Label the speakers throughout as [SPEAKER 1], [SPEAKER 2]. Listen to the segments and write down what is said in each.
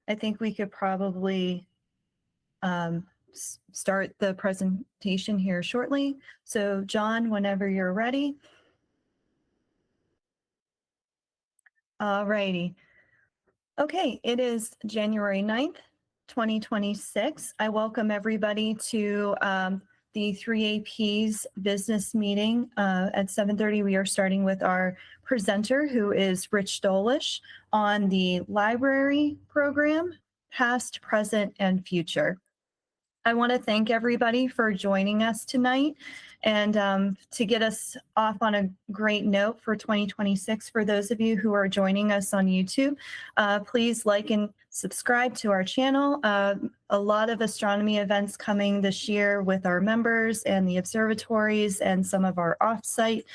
[SPEAKER 1] I think we could probably start the presentation here shortly. So John, whenever you're ready. All righty. Okay, it is January 9th, 2026. I welcome everybody to the 3AP's business meeting. At 7:30, we are starting with our presenter, who is Rich Dollish, on the library program, past, present, and future. I want to thank everybody for joining us tonight, and to get us off on a great note for 2026, for those of you who are joining us on YouTube, please like and subscribe to our channel. A lot of astronomy events coming this year with our members and the observatories and some of our off-site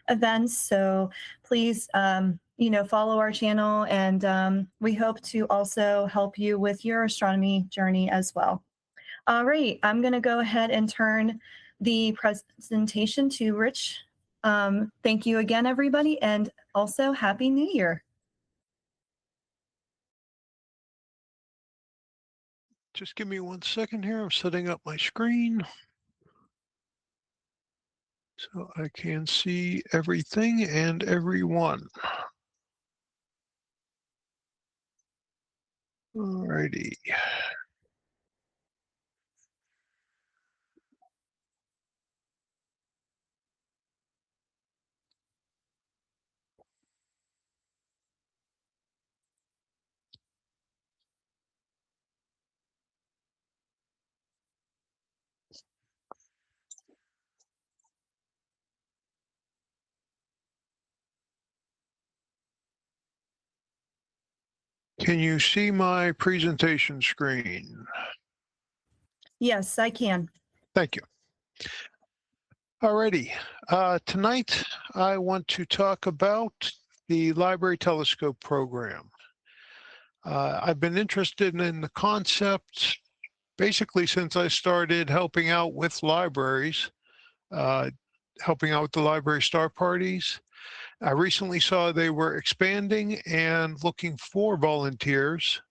[SPEAKER 1] events. So please, follow our channel, and we hope to also help you with your astronomy journey as well. All right, I'm going to go ahead and turn the presentation to Rich. Thank you again, everybody, and also Happy New Year.
[SPEAKER 2] Just give me 1 second here. I'm setting up my screen so I can see everything and everyone. All righty. Can you see my presentation screen?
[SPEAKER 1] Yes, I can.
[SPEAKER 2] Thank you. Alrighty. Tonight, I want to talk about the Library Telescope program. I've been interested in the concept basically since I started helping out with libraries, helping out with the library star parties. I recently saw they were expanding and looking for volunteers.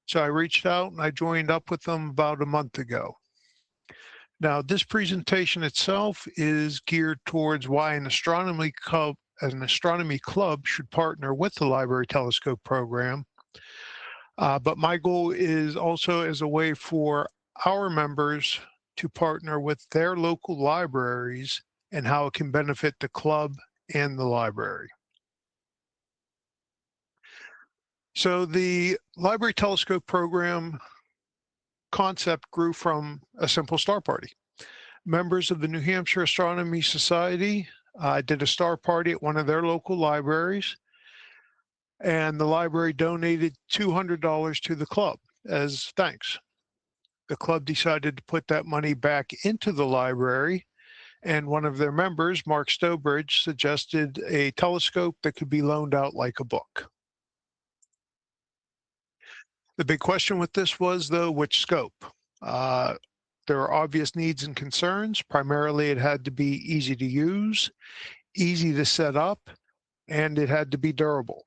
[SPEAKER 2] So I reached out and I joined up with them about a month ago. Now, this presentation itself is geared towards why an astronomy club should partner with the Library Telescope program. But my goal is also as a way for our members to partner with their local libraries and how it can benefit the club and the library. So the Library Telescope program concept grew from a simple star party. Members of the New Hampshire Astronomy Society did a star party at one of their local libraries, and the library donated $200 to the club as thanks. The club decided to put that money back into the library, and one of their members, Mark Stowbridge, suggested a telescope that could be loaned out like a book. The big question with this was, though, which scope? There are obvious needs and concerns. Primarily, it had to be easy to use, easy to set up, and it had to be durable.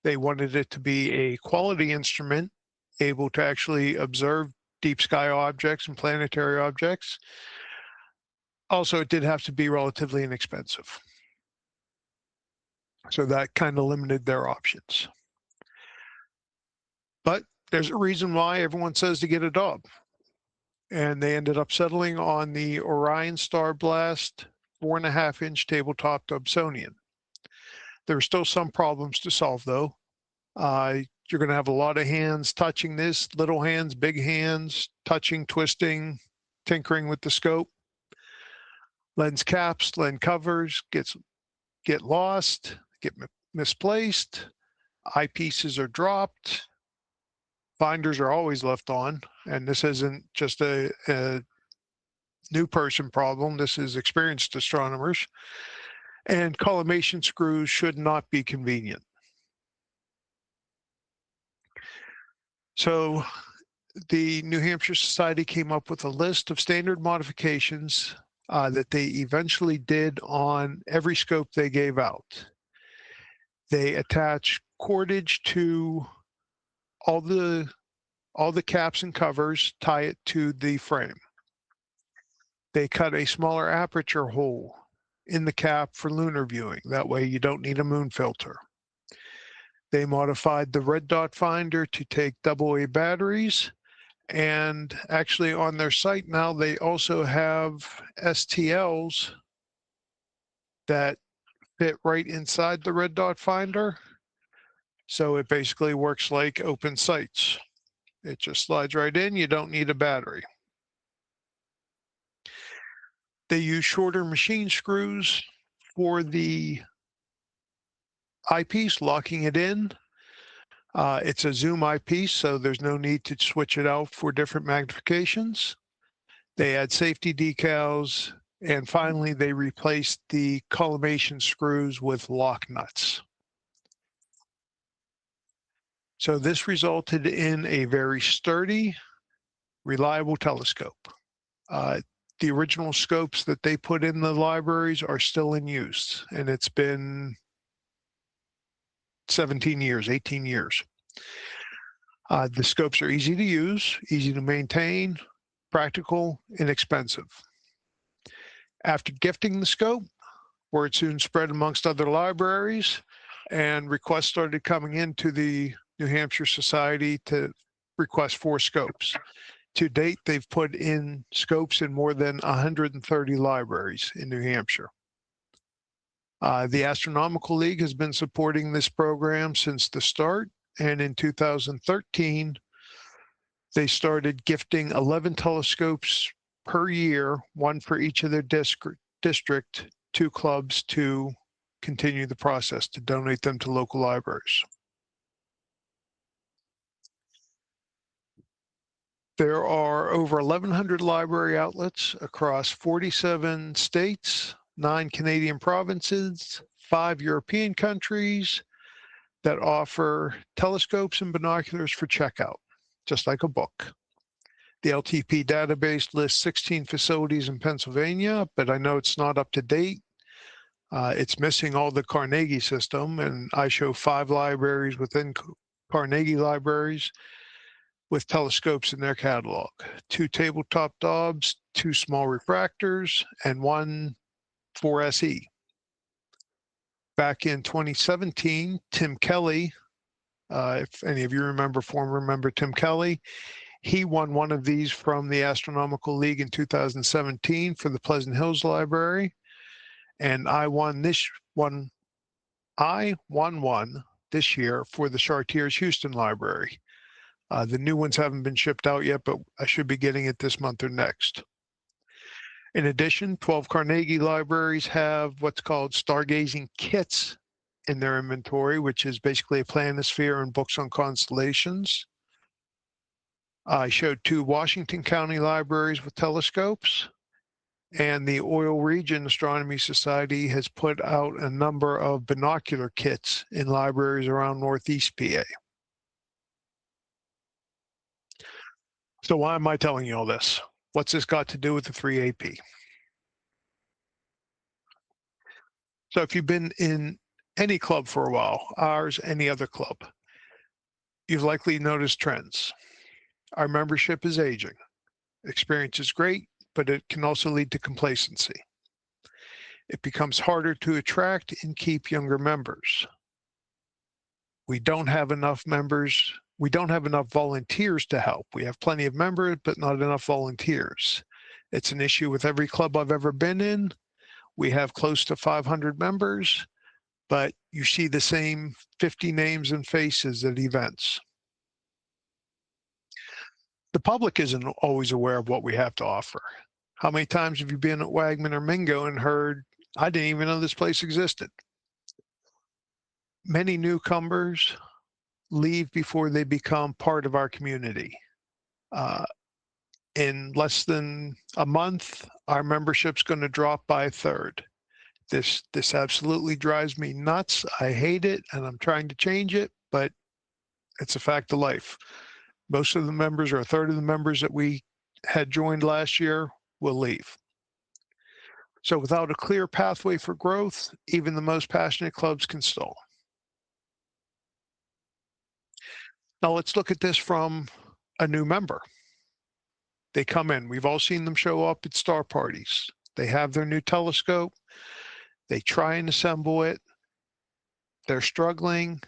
[SPEAKER 2] They wanted it to be a quality instrument, able to actually observe deep sky objects and planetary objects. Also, it did have to be relatively inexpensive. So that kind of limited their options. But there's a reason why everyone says to get a dog. And they ended up settling on the Orion Star Blast 4.5-inch tabletop Dobsonian. There are still some problems to solve, though. You're going to have a lot of hands touching this, little hands, big hands, touching, twisting, tinkering with the scope. Lens caps, lens covers get lost, get misplaced. Eyepieces are dropped. Binders are always left on, and this isn't just a new person problem. This is experienced astronomers. And collimation screws should not be convenient. So the New Hampshire Society came up with a list of standard modifications that they eventually did on every scope they gave out. They attach cordage to all the caps and covers, tie it to the frame. They cut a smaller aperture hole in the cap for lunar viewing. That way you don't need a moon filter. They modified the red dot finder to take AA batteries, and actually on their site now they also have STLs that fit right inside the red dot finder. So it basically works like open sights. It just slides right in. You don't need a battery. They use shorter machine screws for the eyepiece, locking it in. It's a zoom eyepiece, so there's no need to switch it out for different magnifications. They add safety decals, and finally they replaced the collimation screws with lock nuts. So this resulted in a very sturdy, reliable telescope. The original scopes that they put in the libraries are still in use, and it's been 17 years, 18 years. The scopes are easy to use, easy to maintain, practical, inexpensive. After gifting the scope, word soon spread amongst other libraries, and requests started coming into the New Hampshire Society to request 4 scopes. To date, they've put in scopes in more than 130 libraries in New Hampshire. The Astronomical League has been supporting this program since the start, and in 2013, they started gifting 11 telescopes per year, 1 for each of their district, 2 clubs to continue the process to donate them to local libraries. There are over 1,100 library outlets across 47 states, 9 Canadian provinces, 5 European countries that offer telescopes and binoculars for checkout, just like a book. The LTP database lists 16 facilities in Pennsylvania, but I know it's not up to date. It's missing all the Carnegie system, and I show 5 libraries within Carnegie libraries with telescopes in their catalog. 2 tabletop Dobbs, 2 small refractors, and 1 4SE. Back in 2017, Tim Kelly, if any of you remember, former member Tim Kelly, he won one of these from the Astronomical League in 2017 for the Pleasant Hills Library. And I won one this year for the Chartiers Houston Library. The new ones haven't been shipped out yet, but I should be getting it this month or next. In addition, 12 Carnegie libraries have what's called stargazing kits in their inventory, which is basically a planisphere and books on constellations. I showed 2 Washington County libraries with telescopes, and the Oil Region Astronomy Society has put out a number of binocular kits in libraries around Northeast PA. So why am I telling you all this? What's this got to do with the 3AP? So if you've been in any club for a while, ours, any other club, you've likely noticed trends. Our membership is aging. Experience is great, but it can also lead to complacency. It becomes harder to attract and keep younger members. We don't have enough members. We don't have enough volunteers to help. We have plenty of members, but not enough volunteers. It's an issue with every club I've ever been in. We have close to 500 members, but you see the same 50 names and faces at events. The public isn't always aware of what we have to offer. How many times have you been at Wagman or Mingo and heard, I didn't even know this place existed? Many newcomers leave before they become part of our community. In less than a month, our membership's going to drop by a third. This absolutely drives me nuts. I hate it, and I'm trying to change it, but it's a fact of life. Most of the members, or a third of the members that we had joined last year, will leave. So without a clear pathway for growth, even the most passionate clubs can stall. Now let's look at this from a new member. They come in. We've all seen them show up at star parties. They have their new telescope. They try and assemble it. They're struggling.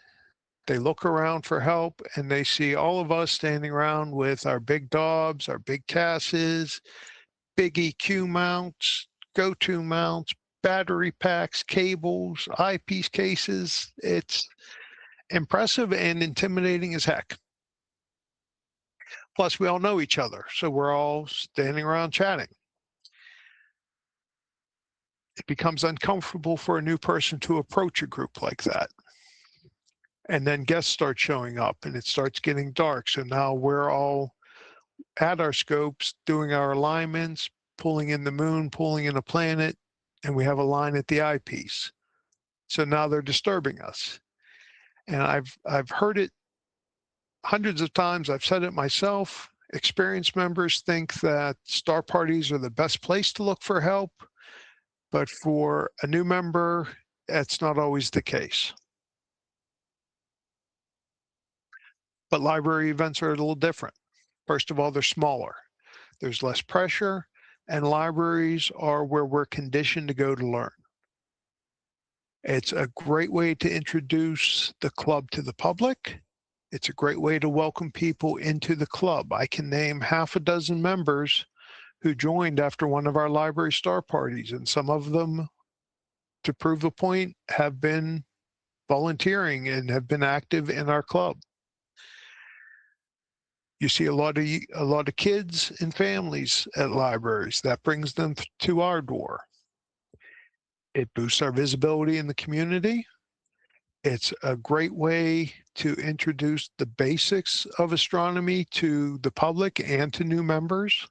[SPEAKER 2] They look around for help and they see all of us standing around with our big Dobbs, our big Casses, big EQ mounts, go-to mounts, battery packs, cables, eyepiece cases. It's impressive and intimidating as heck. Plus, we all know each other, so we're all standing around chatting. It becomes uncomfortable for a new person to approach a group like that. And then guests start showing up and it starts getting dark. So now we're all at our scopes, doing our alignments, pulling in the moon, pulling in a planet, and we have a line at the eyepiece. So now they're disturbing us. And I've heard it hundreds of times. I've said it myself. Experienced members think that star parties are the best place to look for help, but for a new member, that's not always the case. But library events are a little different. First of all, they're smaller. There's less pressure, and libraries are where we're conditioned to go to learn. It's a great way to introduce the club to the public. It's a great way to welcome people into the club. I can name half a dozen members who joined after one of our library star parties, and some of them, to prove the point, have been volunteering and have been active in our club. You see a lot of kids and families at libraries. That brings them to our door. It boosts our visibility in the community. It's a great way to introduce the basics of astronomy to the public and to new members.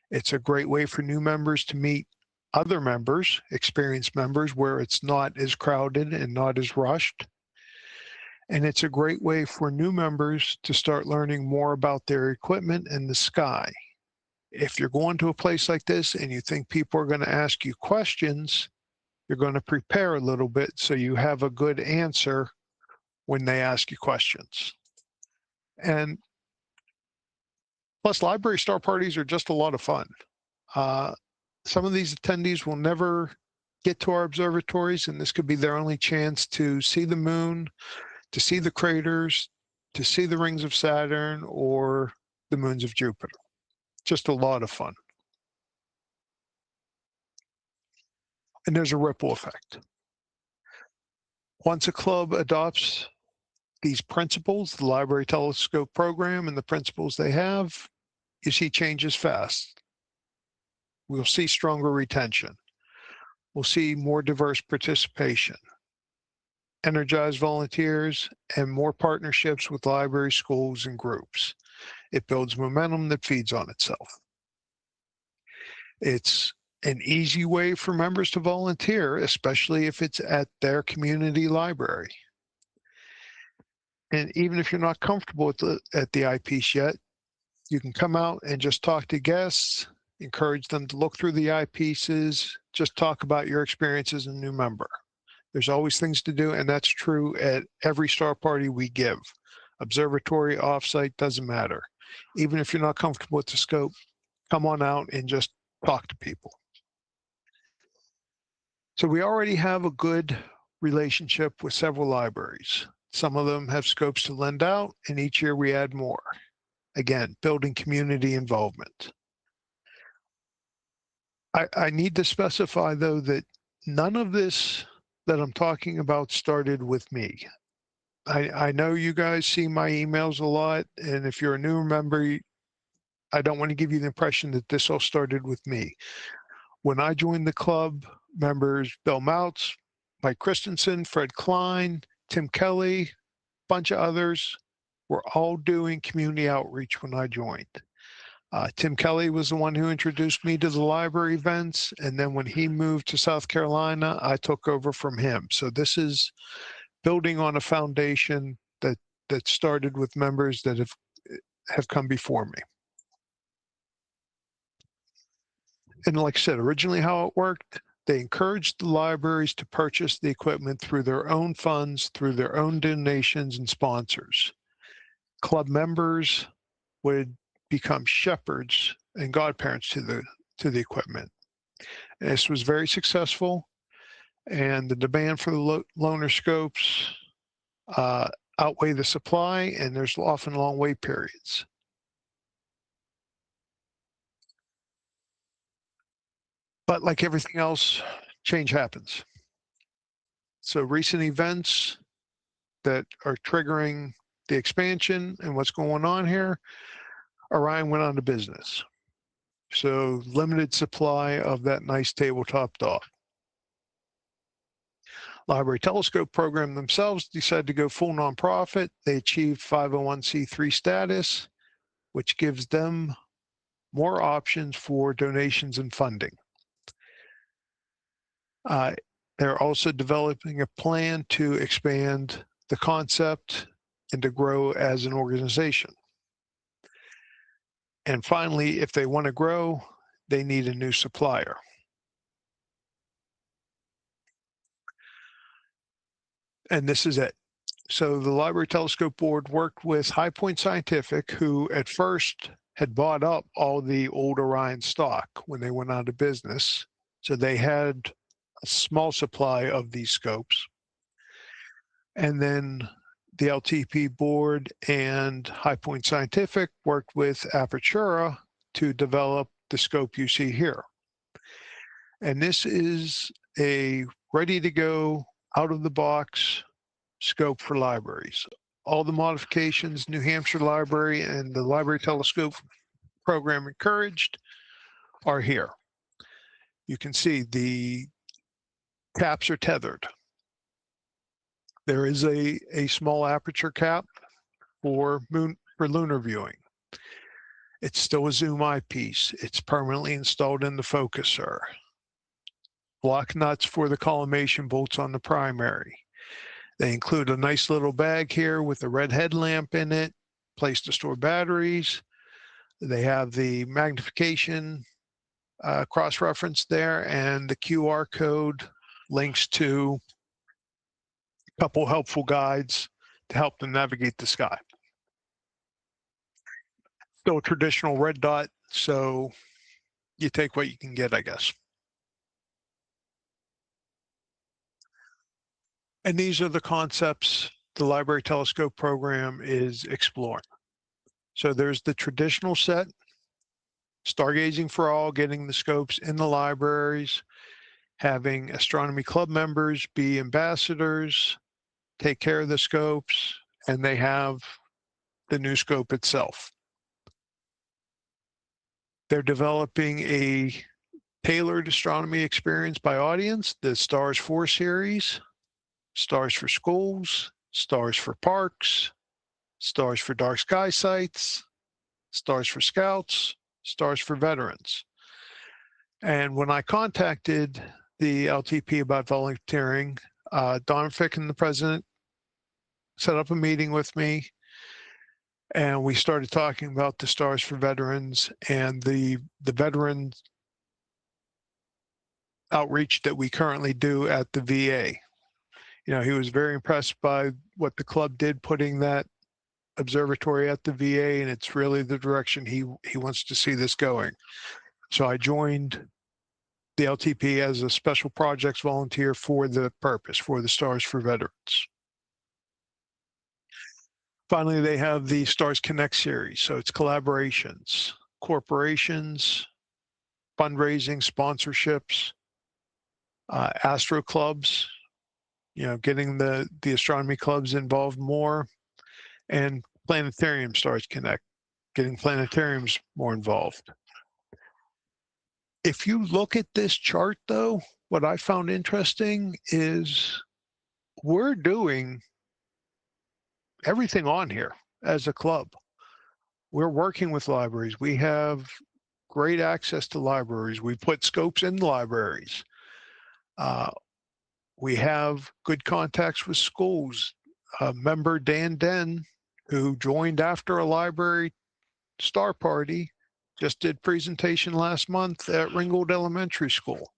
[SPEAKER 2] It's a great way for new members to meet other members, experienced members, where it's not as crowded and not as rushed. And it's a great way for new members to start learning more about their equipment and the sky. If you're going to a place like this and you think people are going to ask you questions, you're going to prepare a little bit so you have a good answer when they ask you questions. And plus, library star parties are just a lot of fun. Some of these attendees will never get to our observatories, and this could be their only chance to see the moon, to see the craters, to see the rings of Saturn or the moons of Jupiter. Just a lot of fun. And there's a ripple effect. Once a club adopts these principles, the Library Telescope program and the principles they have, you see changes fast. We'll see stronger retention. We'll see more diverse participation, energized volunteers, and more partnerships with libraries, schools, and groups. It builds momentum that feeds on itself. It's an easy way for members to volunteer, especially if it's at their community library. And even if you're not comfortable at the eyepiece yet, you can come out and just talk to guests, encourage them to look through the eyepieces, just talk about your experience as a new member. There's always things to do, and that's true at every star party we give. Observatory, offsite, doesn't matter. Even if you're not comfortable with the scope, come on out and just talk to people. So we already have a good relationship with several libraries. Some of them have scopes to lend out, and each year we add more. Again, building community involvement. I need to specify, though, that none of this that I'm talking about started with me. I know you guys see my emails a lot, and if you're a new member, I don't want to give you the impression that this all started with me. When I joined the club, members Bill Mouts, Mike Christensen, Fred Klein, Tim Kelly, bunch of others were all doing community outreach when I joined. Tim Kelly was the one who introduced me to the library events, and then when he moved to South Carolina, I took over from him. So this is building on a foundation that started with members that have come before me. And like I said, originally how it worked, they encouraged the libraries to purchase the equipment through their own funds, through their own donations and sponsors. club members would become shepherds and godparents to the equipment. And this was very successful, and the demand for the loaner scopes outweigh the supply, and there's often long wait periods. But like everything else, change happens. So recent events that are triggering the expansion and what's going on here, Orion went out of business. So limited supply of that nice tabletop dog. Library Telescope program themselves decided to go full nonprofit. They achieved 501c3 status, which gives them more options for donations and funding. They're also developing a plan to expand the concept and to grow as an organization. And finally, if they want to grow, they need a new supplier. And this is it. So the Library Telescope Board worked with High Point Scientific, who at first had bought up all the old Orion stock when they went out of business. So they had a small supply of these scopes. And then the LTP board and High Point Scientific worked with Apertura to develop the scope you see here. And this is a ready to go, out of the box scope for libraries. All the modifications New Hampshire Library and the Library Telescope program encouraged are here. You can see the caps are tethered. There is a small aperture cap for lunar viewing. It's still a zoom eyepiece. It's permanently installed in the focuser. Block nuts for the collimation bolts on the primary. They include a nice little bag here with a red headlamp in it, place to store batteries. They have the magnification cross-reference there, and the QR code links to a couple helpful guides to help them navigate the sky. Still a traditional red dot, so you take what you can get, I guess. And these are the concepts the Library Telescope program is exploring. So there's the traditional set, stargazing for all, getting the scopes in the libraries, having astronomy club members be ambassadors, take care of the scopes, and they have the new scope itself. They're developing a tailored astronomy experience by audience, the Stars 4 series, Stars for Schools, Stars for Parks, Stars for Dark Sky Sites, Stars for Scouts, Stars for Veterans. And when I contacted the LTP about volunteering, Don Ficken, the president, set up a meeting with me, and we started talking about the Stars for Veterans and the veteran outreach that we currently do at the VA. You know, he was very impressed by what the club did, putting that observatory at the VA, and it's really the direction he wants to see this going. So I joined the LTP as a special projects volunteer for the purpose, for the Stars for Veterans. Finally, they have the Stars Connect series. So it's collaborations, corporations, fundraising, sponsorships, astro clubs, you know, getting the astronomy clubs involved more, and planetarium Stars Connect, getting planetariums more involved. If you look at this chart, though, what I found interesting is we're doing everything on here as a club. We're working with libraries. We have great access to libraries. We put scopes in libraries. We have good contacts with schools. Member Dan Den, who joined after a library star party, just did presentation last month at Ringgold Elementary School.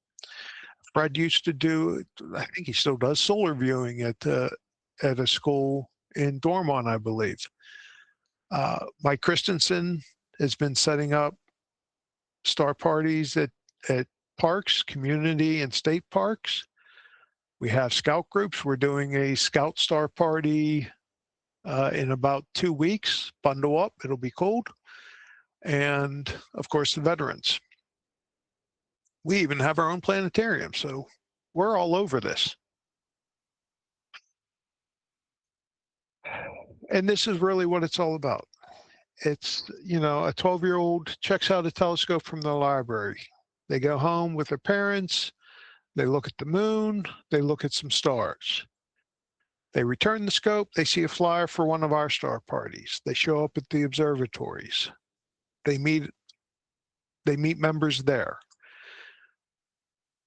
[SPEAKER 2] Fred used to do, I think he still does, solar viewing at a school in Dormont, I believe. Mike Christensen has been setting up star parties at parks, community and state parks. We have scout groups. We're doing a scout star party in about 2 weeks. Bundle up, it'll be cold. And of course, the veterans. We even have our own planetarium, so we're all over this. And this is really what it's all about. It's, you know, a 12-year-old checks out a telescope from the library. They go home with their parents, they look at the moon, they look at some stars. They return the scope, they see a flyer for one of our star parties. They show up at the observatories. They meet members there.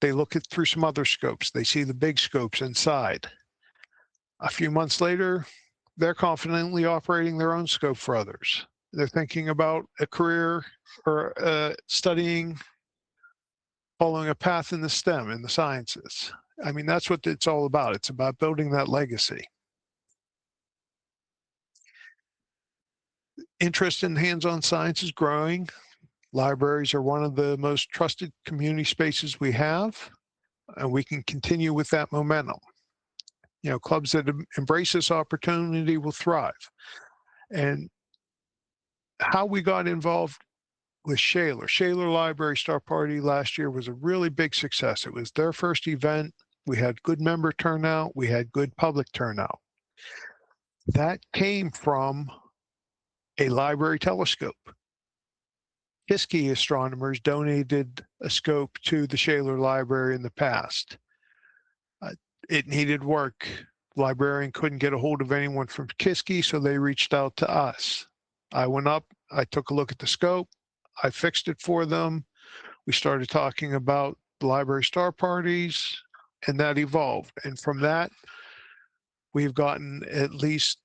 [SPEAKER 2] They look through some other scopes. They see the big scopes inside. A few months later, they're confidently operating their own scope for others. They're thinking about a career or studying, following a path in the STEM, in the sciences. I mean, that's what it's all about. It's about building that legacy. Interest in hands-on science is growing. Libraries are one of the most trusted community spaces we have, and we can continue with that momentum. You know, clubs that embrace this opportunity will thrive. And how we got involved with Shaler Library Star Party last year was a really big success. It was their first event. We had good member turnout. We had good public turnout. That came from a library telescope. Kiski astronomers donated a scope to the Shaler Library in the past. It needed work. The librarian couldn't get a hold of anyone from Kiski, so they reached out to us. I went up, I took a look at the scope, I fixed it for them. We started talking about the library star parties, and that evolved. And from that, we've gotten at least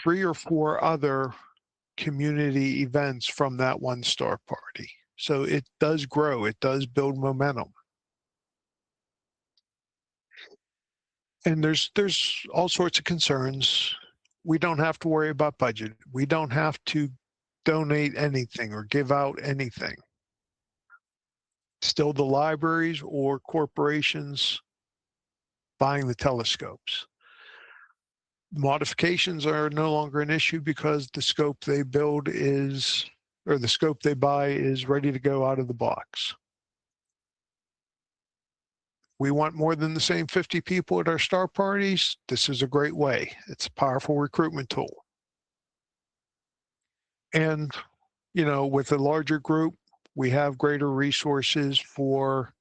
[SPEAKER 2] 3 or 4 other community events from that one star party. So it does grow, it does build momentum. And there's all sorts of concerns. We don't have to worry about budget. We don't have to donate anything or give out anything. Still the libraries or corporations buying the telescopes. Modifications are no longer an issue because the scope they build is, or the scope they buy is ready to go out of the box. We want more than the same 50 people at our star parties. This is a great way. It's a powerful recruitment tool. And, you know, with a larger group, we have greater resources for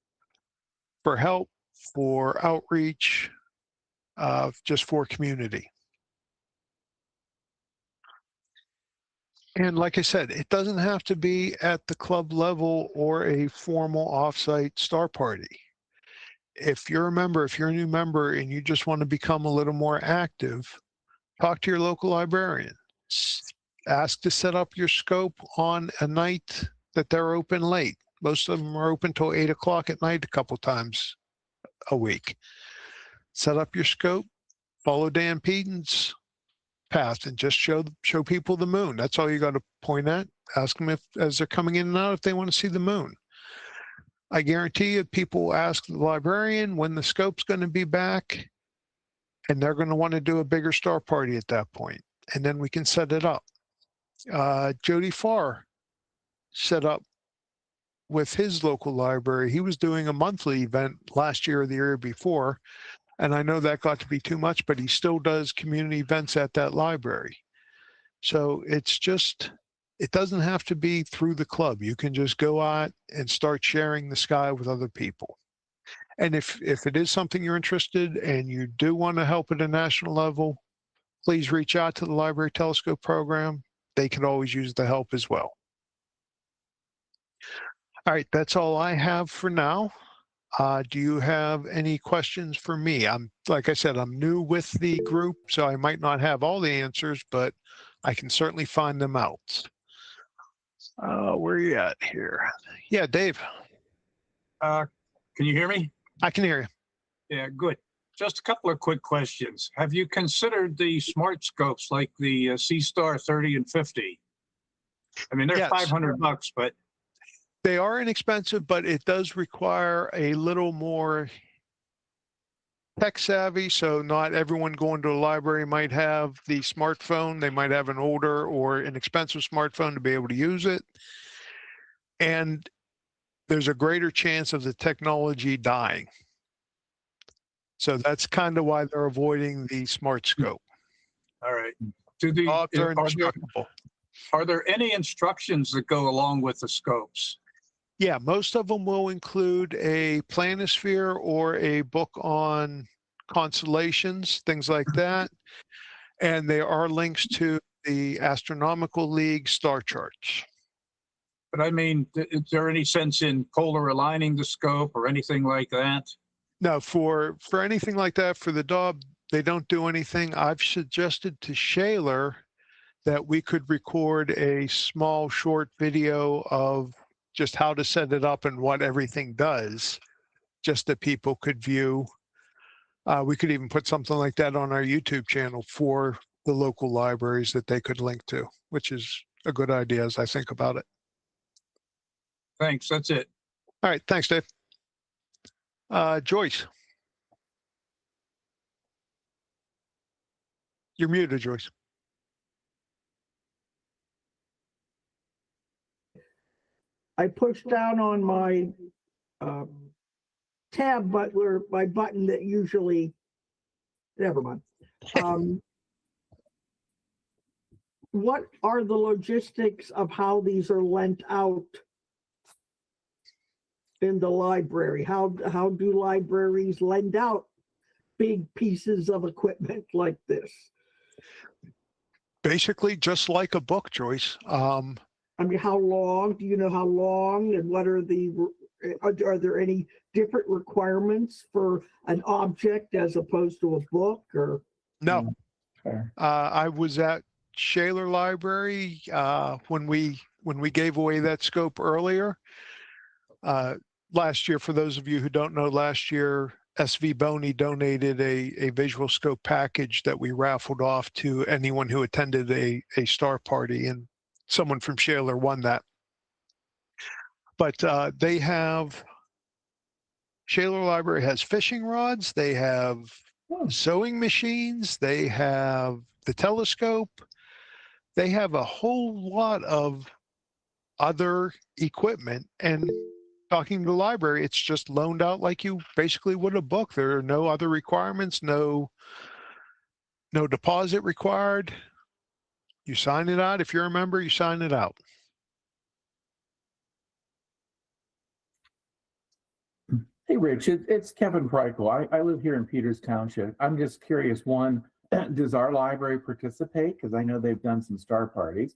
[SPEAKER 2] help, for outreach, just for community. And like I said, it doesn't have to be at the club level or a formal offsite star party. If you're a member, if you're a new member and you just want to become a little more active, talk to your local librarian. Ask to set up your scope on a night that they're open late. Most of them are open till 8 o'clock at night a couple times a week. Set up your scope, follow Dan Peden's path, and just show people the moon. That's all you got to point at. Ask them if, as they're coming in and out, if they want to see the moon. I guarantee you people ask the librarian when the scope's going to be back, and they're going to want to do a bigger star party at that point, and then we can set it up. Jody Farr set up with his local library. He was doing a monthly event last year or the year before, and I know that got to be too much, but he still does community events at that library. So it's just, it doesn't have to be through the club. You can just go out and start sharing the sky with other people. And if it is something you're interested in and you do want to help at a national level, please reach out to the Library Telescope Program. They can always use the help as well. All right, that's all I have for now. Do you have any questions for me? Like I said, I'm new with the group, so I might not have all the answers, but I can certainly find them out. Where are you at here? Yeah, Dave.
[SPEAKER 3] Can you hear me?
[SPEAKER 2] I can hear you.
[SPEAKER 3] Yeah, good. Just a couple of quick questions. Have you considered the smart scopes like the C-Star 30 and 50? I mean, they're
[SPEAKER 2] Yes.
[SPEAKER 3] $500, but
[SPEAKER 2] They are inexpensive, but it does require a little more tech savvy. So not everyone going to a library might have the smartphone. They might have an older or an expensive smartphone to be able to use it. And there's a greater chance of the technology dying. So that's kind of why they're avoiding the smart scope.
[SPEAKER 3] all right.
[SPEAKER 2] They're indestructible.
[SPEAKER 3] Are there any instructions that go along with the scopes?
[SPEAKER 2] Yeah, most of them will include a planisphere or a book on constellations, things like that. And there are links to the Astronomical League star charts.
[SPEAKER 3] But I mean, is there any sense in polar aligning the scope or anything like that?
[SPEAKER 2] No, for anything like that, for the DAW, they don't do anything. I've suggested to Shaler that we could record a small short video of just how to set it up and what everything does, just that people could view. We could even put something like that on our YouTube channel for the local libraries that they could link to, which is a good idea as I think about it.
[SPEAKER 3] Thanks, that's it.
[SPEAKER 2] All right, thanks, Dave. Joyce. You're muted, Joyce.
[SPEAKER 4] I pushed down on my tab button, my button that usually, never mind. What are the logistics of how these are lent out in the library? How do libraries lend out big pieces of equipment like this?
[SPEAKER 2] Basically, just like a book, Joyce.
[SPEAKER 4] I mean, how long? Do you know how long? And what are there any different requirements for an object as opposed to a book? Or
[SPEAKER 2] no, I was at Shaler Library when we gave away that scope earlier last year. For those of you who don't know, last year SV Boney donated a visual scope package that we raffled off to anyone who attended a star party, and someone from Shaler won that. But they have, Shaler Library has fishing rods, they have sewing machines, they have the telescope, they have a whole lot of other equipment. And talking to the library, it's just loaned out like you basically would a book. There are no other requirements, no deposit required. You sign it out. If you're a member, you sign it out.
[SPEAKER 5] Hey, Rich, it's Kevin Prykel. I live here in Peters Township. I'm just curious, one, does our library participate? Because I know they've done some star parties.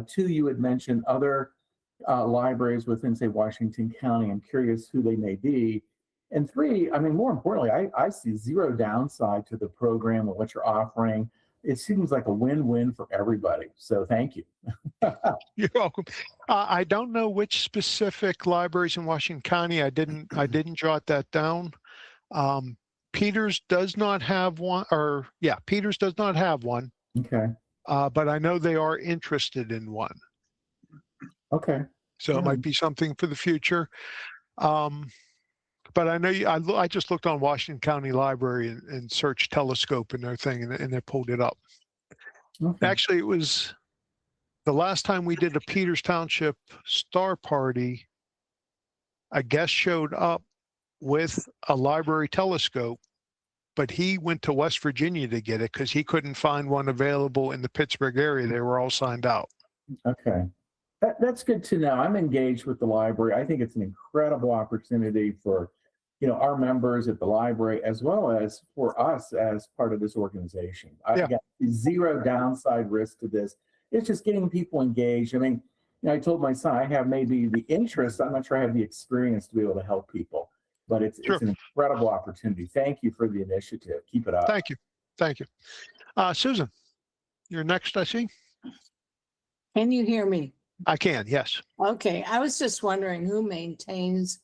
[SPEAKER 5] Two, you had mentioned other libraries within, say, Washington County. I'm curious who they may be. And three, I mean, more importantly, I see zero downside to the program or what you're offering. It seems like a win-win for everybody. So thank you.
[SPEAKER 2] You're welcome. I don't know which specific libraries in Washington County. I didn't jot that down. Peters does not have one, or yeah, Peters does not have one.
[SPEAKER 5] Okay.
[SPEAKER 2] But I know they are interested in one.
[SPEAKER 5] Okay.
[SPEAKER 2] So it might be something for the future. But I know I just looked on Washington County Library and searched telescope and their thing, and they pulled it up.
[SPEAKER 5] Okay.
[SPEAKER 2] Actually, it was the last time we did a Peters Township star party, a guest showed up with a library telescope, but he went to West Virginia to get it because he couldn't find one available in the Pittsburgh area. They were all signed out.
[SPEAKER 5] Okay. That's good to know. I'm engaged with the library. I think it's an incredible opportunity for, our members at the library, as well as for us as part of this organization. I got zero downside risk to this. It's just getting people engaged. I mean, I told my son I have maybe the interest. I'm not sure I have the experience to be able to help people, but it's an incredible opportunity. Thank you for the initiative. Keep it up.
[SPEAKER 2] Thank you. Thank you. Susan, you're next, I see.
[SPEAKER 6] Can you hear me?
[SPEAKER 2] I can, yes.
[SPEAKER 6] Okay, I was just wondering who maintains,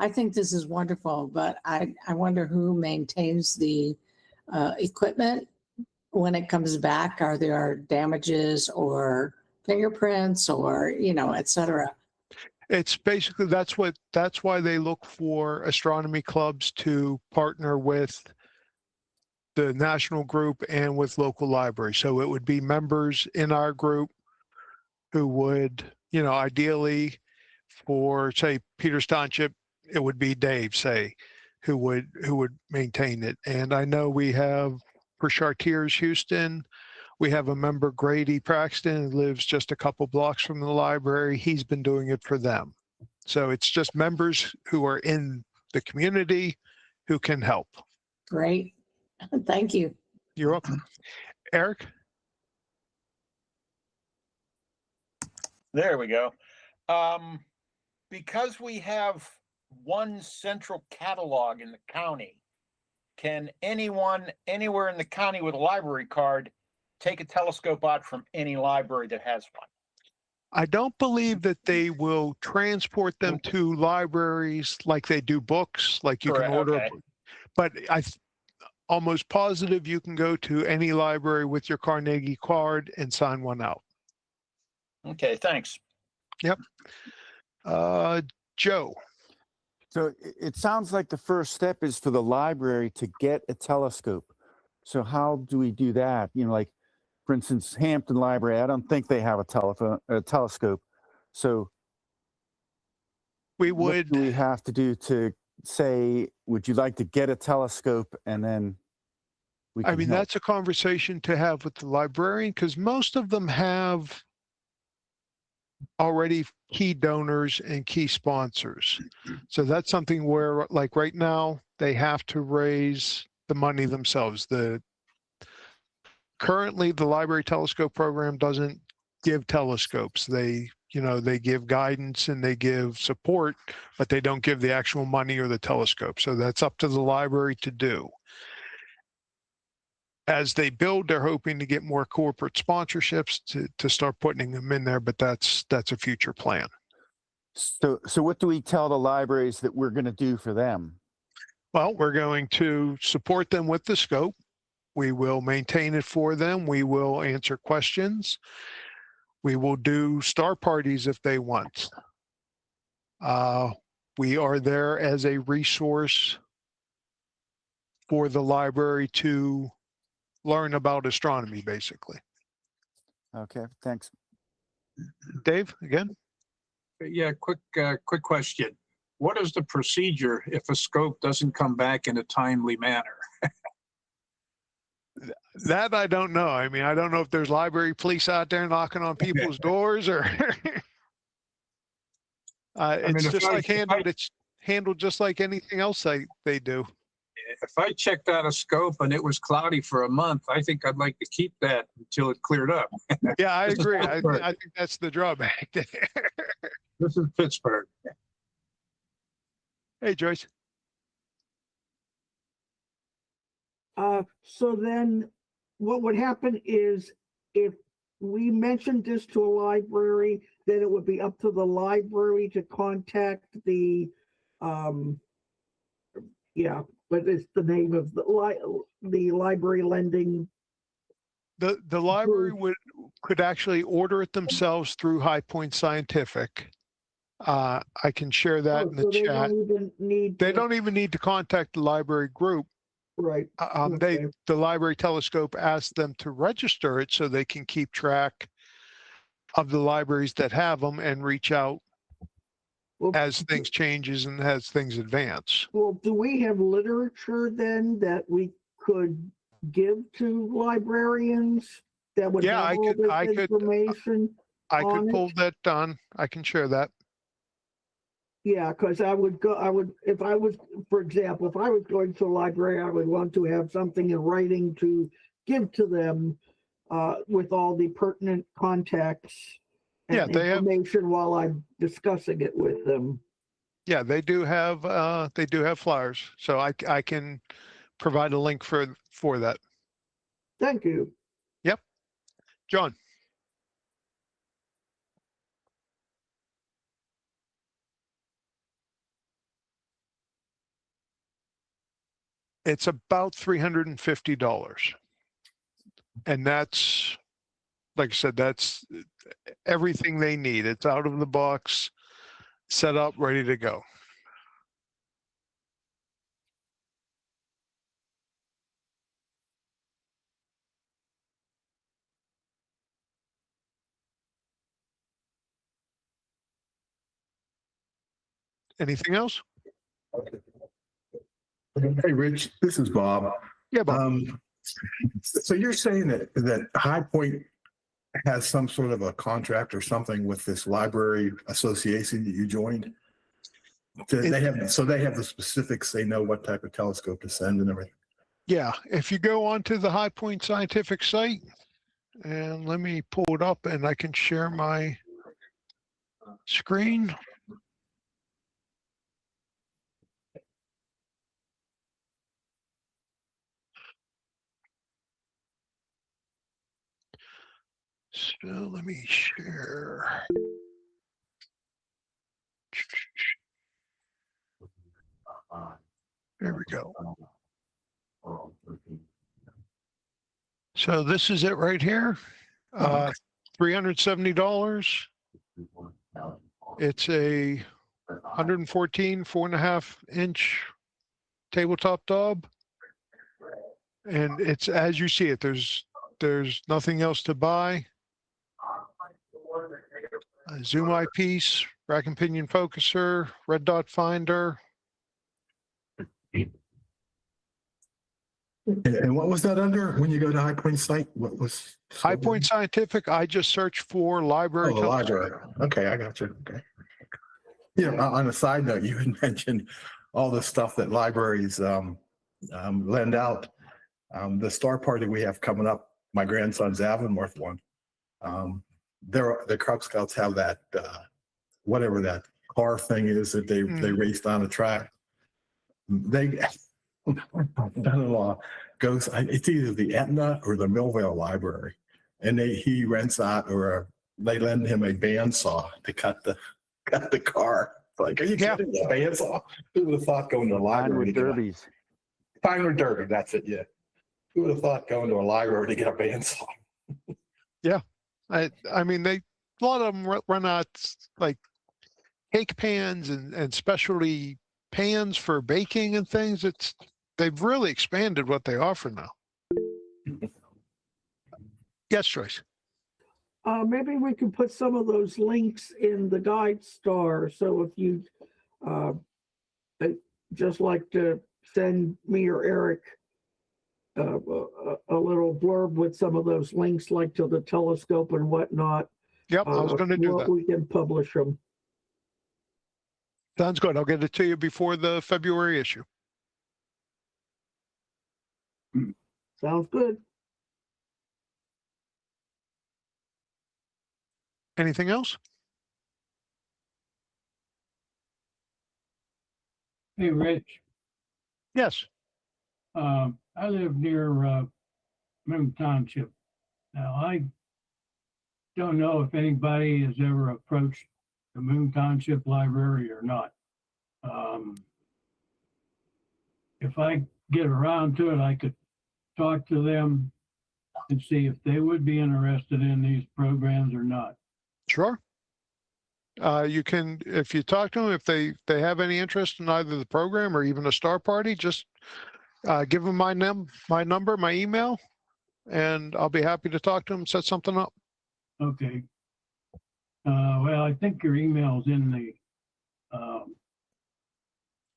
[SPEAKER 6] I think this is wonderful, but I wonder who maintains the equipment when it comes back. Are there damages or fingerprints or, et cetera.
[SPEAKER 2] It's basically, that's why they look for astronomy clubs to partner with the national group and with local libraries. So it would be members in our group who would, ideally for, say, Peters Township, it would be Dave, say, who would maintain it. And I know we have for Chartiers Houston, we have a member, Grady Praxton, who lives just a couple blocks from the library. He's been doing it for them. So it's just members who are in the community who can help.
[SPEAKER 6] Great. Thank you.
[SPEAKER 2] You're welcome. Eric?
[SPEAKER 7] There we go. Because we have one central catalog in the county, can anyone anywhere in the county with a library card take a telescope out from any library that has one?
[SPEAKER 2] I don't believe that they will transport them to libraries like they do books, like you can
[SPEAKER 7] Correct,
[SPEAKER 2] order.
[SPEAKER 7] okay.
[SPEAKER 2] But almost positive you can go to any library with your Carnegie card and sign one out.
[SPEAKER 7] Okay, thanks.
[SPEAKER 2] Joe?
[SPEAKER 8] So it sounds like the first step is for the library to get a telescope. So how do we do that? Like, for instance, Hampton Library, I don't think they have a telescope. So
[SPEAKER 2] We
[SPEAKER 8] what
[SPEAKER 2] would,
[SPEAKER 8] do we have to do to say, would you like to get a telescope? And then we
[SPEAKER 2] I
[SPEAKER 8] can
[SPEAKER 2] mean,
[SPEAKER 8] help.
[SPEAKER 2] that's a conversation to have with the librarian because most of them have already key donors and key sponsors. So that's something where, like right now, they have to raise the money themselves. Currently, the library telescope program doesn't give telescopes. They give guidance and they give support, but they don't give the actual money or the telescope. So that's up to the library to do. As they build, they're hoping to get more corporate sponsorships to start putting them in there, but that's a future plan.
[SPEAKER 8] So what do we tell the libraries that we're going to do for them?
[SPEAKER 2] Well, we're going to support them with the scope. We will maintain it for them. We will answer questions. We will do star parties if they want. We are there as a resource for the library to learn about astronomy, basically.
[SPEAKER 8] Okay, thanks.
[SPEAKER 2] Dave, again?
[SPEAKER 3] Yeah, quick question. What is the procedure if a scope doesn't come back in a timely manner?
[SPEAKER 2] That I don't know. I mean, I don't know if there's library police out there knocking on people's doors or it's
[SPEAKER 3] mean,
[SPEAKER 2] just like it's handled just like anything else they do.
[SPEAKER 3] If I checked out a scope and it was cloudy for a month, I think I'd like to keep that until it cleared up.
[SPEAKER 2] Yeah, I
[SPEAKER 3] This is
[SPEAKER 2] agree. I
[SPEAKER 3] Pittsburgh.
[SPEAKER 2] think that's the drawback there.
[SPEAKER 3] This is Pittsburgh.
[SPEAKER 2] Hey, Joyce.
[SPEAKER 4] So then what would happen is if we mentioned this to a library, then it would be up to the library to contact the, what is the name of the library lending?
[SPEAKER 2] The library could actually order it themselves through High Point Scientific. I can share that in the
[SPEAKER 4] So
[SPEAKER 2] chat. They don't even need to contact the library group.
[SPEAKER 4] Right. Okay.
[SPEAKER 2] The library telescope asks them to register it so they can keep track of the libraries that have them and reach out
[SPEAKER 4] Well,
[SPEAKER 2] as things changes and as things advance.
[SPEAKER 4] Well, do we have literature then that we could give to librarians that would
[SPEAKER 2] Yeah,
[SPEAKER 4] have all this information?
[SPEAKER 2] I could
[SPEAKER 4] on
[SPEAKER 2] pull
[SPEAKER 4] it?
[SPEAKER 2] that on. I can share that.
[SPEAKER 4] Yeah, because if I was, for example, if I was going to a library, I would want to have something in writing to give to them with all the pertinent contacts
[SPEAKER 2] Yeah,
[SPEAKER 4] and
[SPEAKER 2] they have.
[SPEAKER 4] information while I'm discussing it with them.
[SPEAKER 2] Yeah, they do have flyers, so I can provide a link for that.
[SPEAKER 4] Thank you.
[SPEAKER 2] Yep, John. It's about $350, and that's like I said, that's everything they need. It's out of the box, set up, ready to go. Anything else?
[SPEAKER 9] Hey, Rich, this is Bob.
[SPEAKER 2] Yeah, Bob.
[SPEAKER 9] So you're saying that High Point has some sort of a contract or something with this library association that you joined? They have the specifics. They know what type of telescope to send and everything.
[SPEAKER 2] Yeah, if you go onto the High Point Scientific site, and let me pull it up and I can share my screen. So let me share. There we go. So this is it right here. $370. It's a 114 4.5-inch tabletop dub. And it's as you see it, there's nothing else to buy. A zoom eyepiece, rack and pinion focuser, red dot finder.
[SPEAKER 9] And what was that under when you go to High Point site? What was
[SPEAKER 2] High Point Scientific, I just searched for library.
[SPEAKER 9] Oh, the library. Okay, I got you. Okay. Yeah. On a side note, you had mentioned all the stuff that libraries lend out. The star party we have coming up, my grandson's Avonworth one. The Cub Scouts have that whatever that car thing is that they raced on a track. They son-in-law goes, it's either the Etna or the Millvale Library, and he rents out or they lend him a bandsaw to cut the car. Like, are you kidding? A bandsaw? Who would have thought going to a library to get
[SPEAKER 8] derbies.
[SPEAKER 9] Pinewood Derby? That's it. Yeah. Who would have thought going to a library to get a bandsaw?
[SPEAKER 2] Yeah, I mean a lot of them run out like cake pans and specialty pans for baking and things. They've really expanded what they offer now. Yes, Joyce.
[SPEAKER 4] Maybe we could put some of those links in the guide star. So if you just like to send me or Eric a little blurb with some of those links, like to the telescope and whatnot.
[SPEAKER 2] Yep, I was going to do that.
[SPEAKER 4] We can publish them.
[SPEAKER 2] Sounds good. I'll get it to you before the February issue.
[SPEAKER 4] Sounds good.
[SPEAKER 2] Anything else?
[SPEAKER 10] Hey, Rich,
[SPEAKER 2] Yes.
[SPEAKER 10] I live near Moon Township. Now, I don't know if anybody has ever approached the Moon Township Library or not. If I get around to it, I could talk to them and see if they would be interested in these programs or not.
[SPEAKER 2] Sure. You can, if you talk to them, if they have any interest in either the program or even a star party, just give them my number, my email, and I'll be happy to talk to them, set something up.
[SPEAKER 10] Okay. Well, I think your email's in the,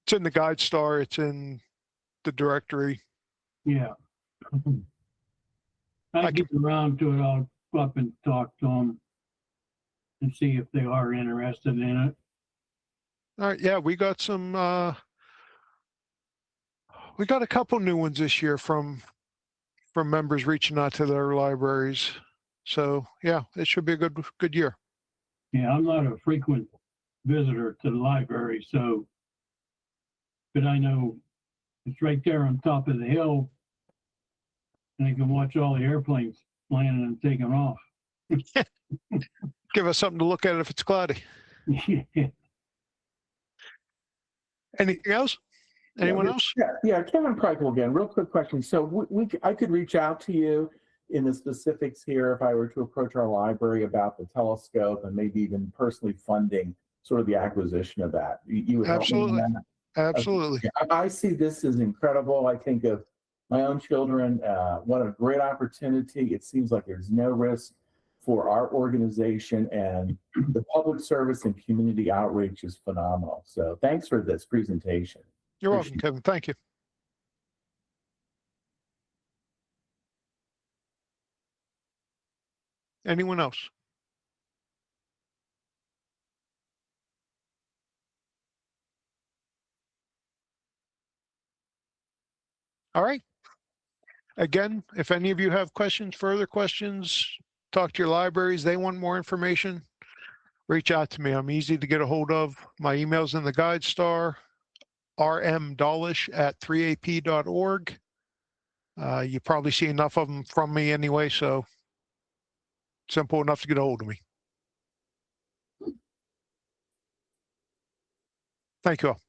[SPEAKER 2] It's in the guide star. It's in the directory.
[SPEAKER 10] yeah. I get around to it, I'll go up and talk to them and see if they are interested in it.
[SPEAKER 2] All right. Yeah, we got some. We got a couple new ones this year from members reaching out to their libraries. So yeah, it should be a good year.
[SPEAKER 10] Yeah, I'm not a frequent visitor to the library, so, but I know it's right there on top of the hill. And I can watch all the airplanes landing and taking off.
[SPEAKER 2] Give us something to look at if it's cloudy.
[SPEAKER 10] Yeah.
[SPEAKER 2] Anything else? Anyone else?
[SPEAKER 5] Yeah, Kevin Prykel again. Real quick question. So I could reach out to you in the specifics here, if I were to approach our library about the telescope and maybe even personally funding sort of the acquisition of that? You would help me on
[SPEAKER 2] Absolutely.
[SPEAKER 5] that?
[SPEAKER 2] Absolutely.
[SPEAKER 5] Yeah, I see this as incredible. I think of my own children. What a great opportunity. It seems like there's no risk for our organization, and the public service and community outreach is phenomenal. So thanks for this presentation.
[SPEAKER 2] You're welcome, Kevin. Thank you. Anyone else? All right. Again, if any of you have questions, further questions, talk to your libraries, they want more information, reach out to me. I'm easy to get a hold of. My email's in the guide star, rmdollish@3ap.org. You probably see enough of them from me anyway, so simple enough to get a hold of me. Thank you all.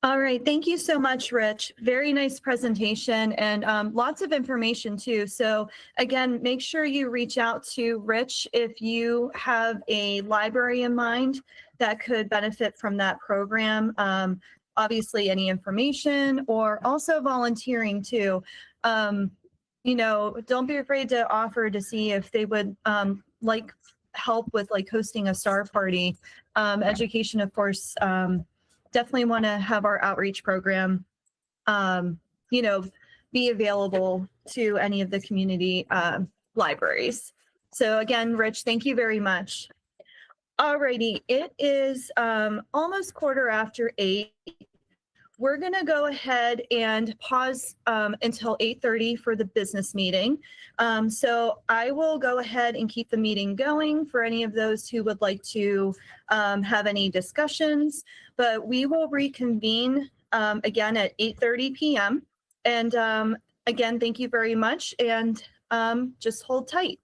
[SPEAKER 1] All right, thank you so much, Rich. Very nice presentation and lots of information too. So again, make sure you reach out to Rich if you have a library in mind that could benefit from that program. Obviously, any information or also volunteering too. You know, don't be afraid to offer to see if they would like help with like hosting a star party. Education, of course, definitely want to have our outreach program, you know, be available to any of the community libraries. So again, Rich, thank you very much. Alrighty, it is almost 8:15. We're going to go ahead and pause until 8:30 for the business meeting. So I will go ahead and keep the meeting going for any of those who would like to have any discussions, but we will reconvene again at 8:30 p.m. And again, thank you very much, and just hold tight.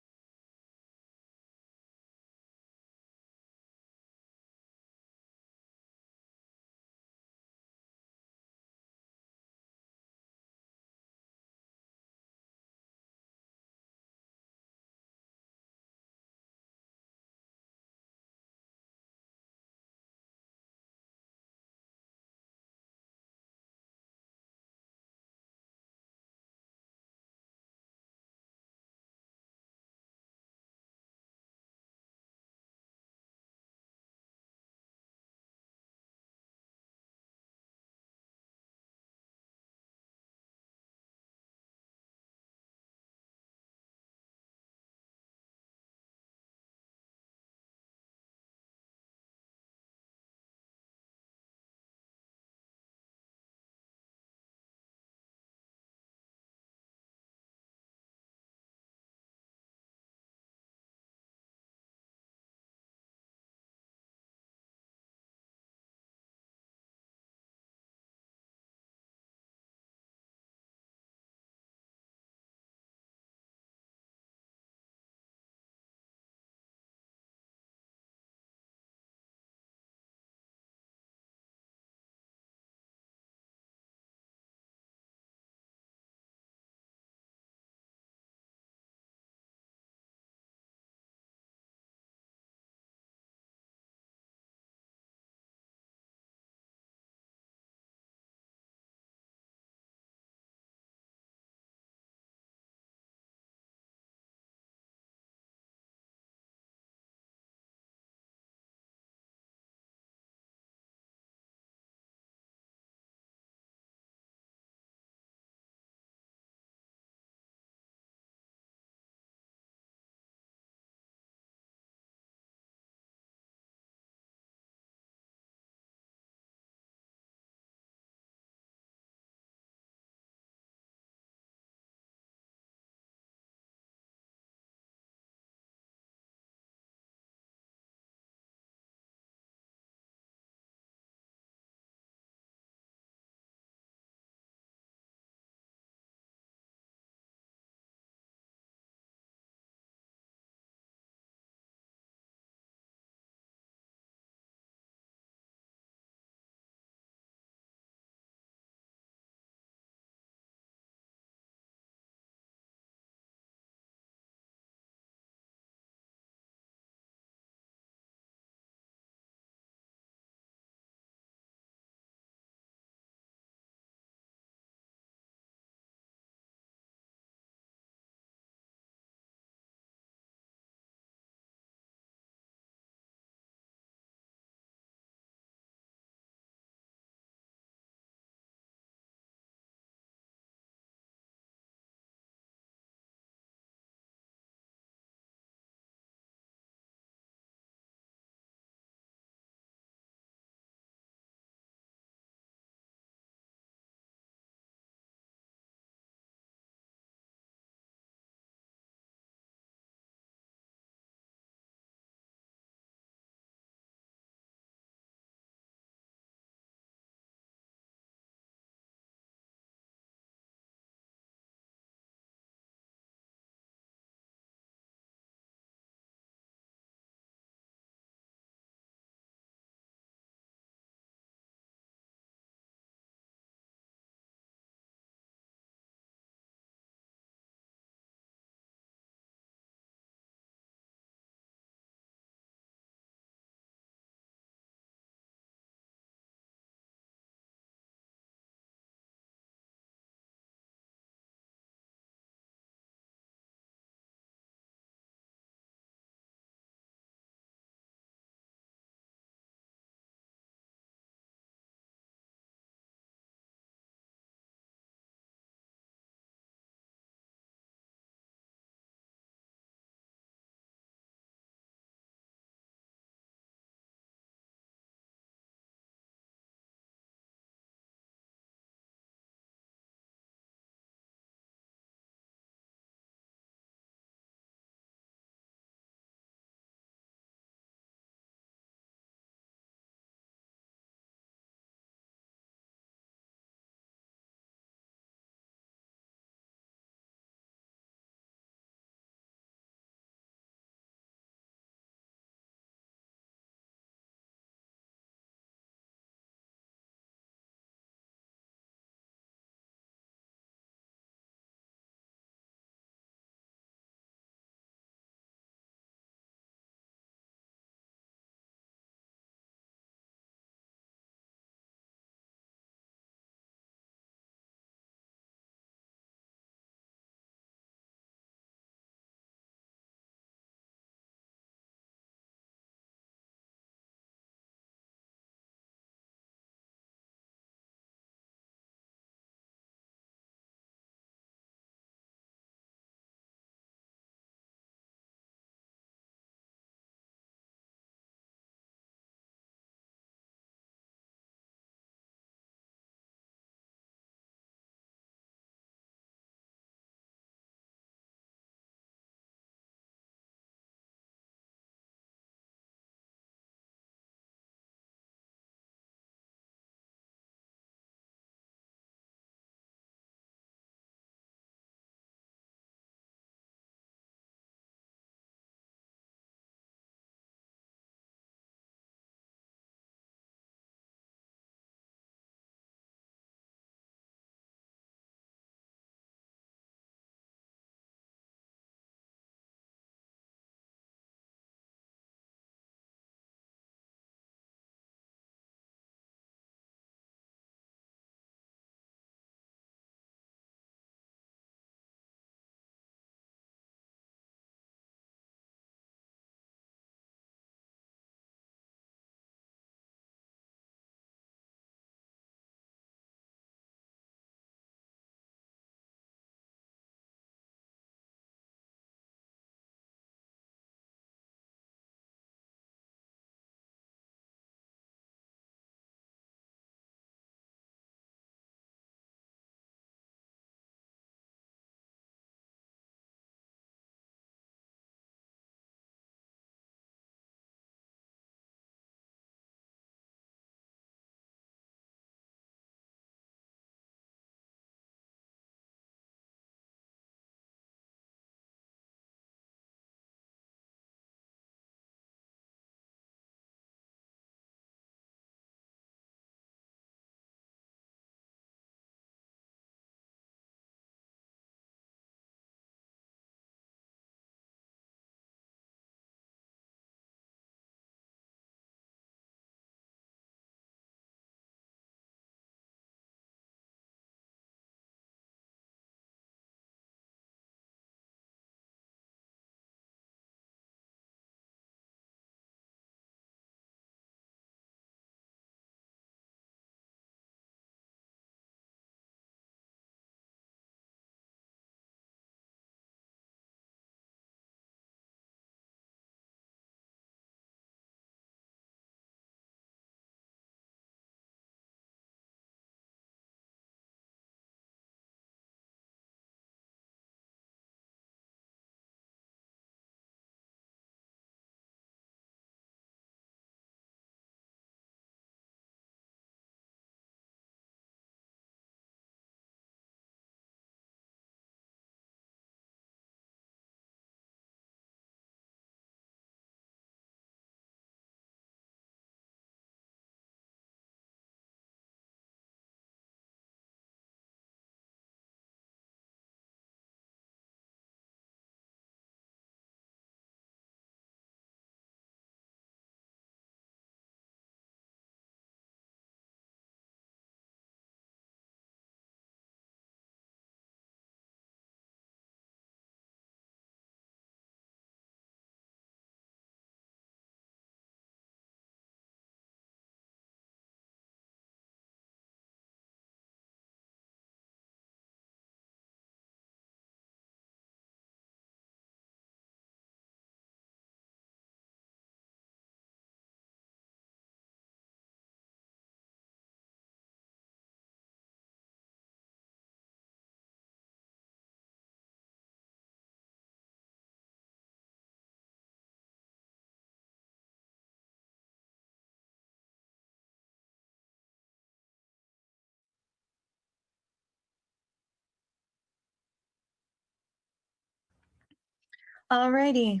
[SPEAKER 1] All righty.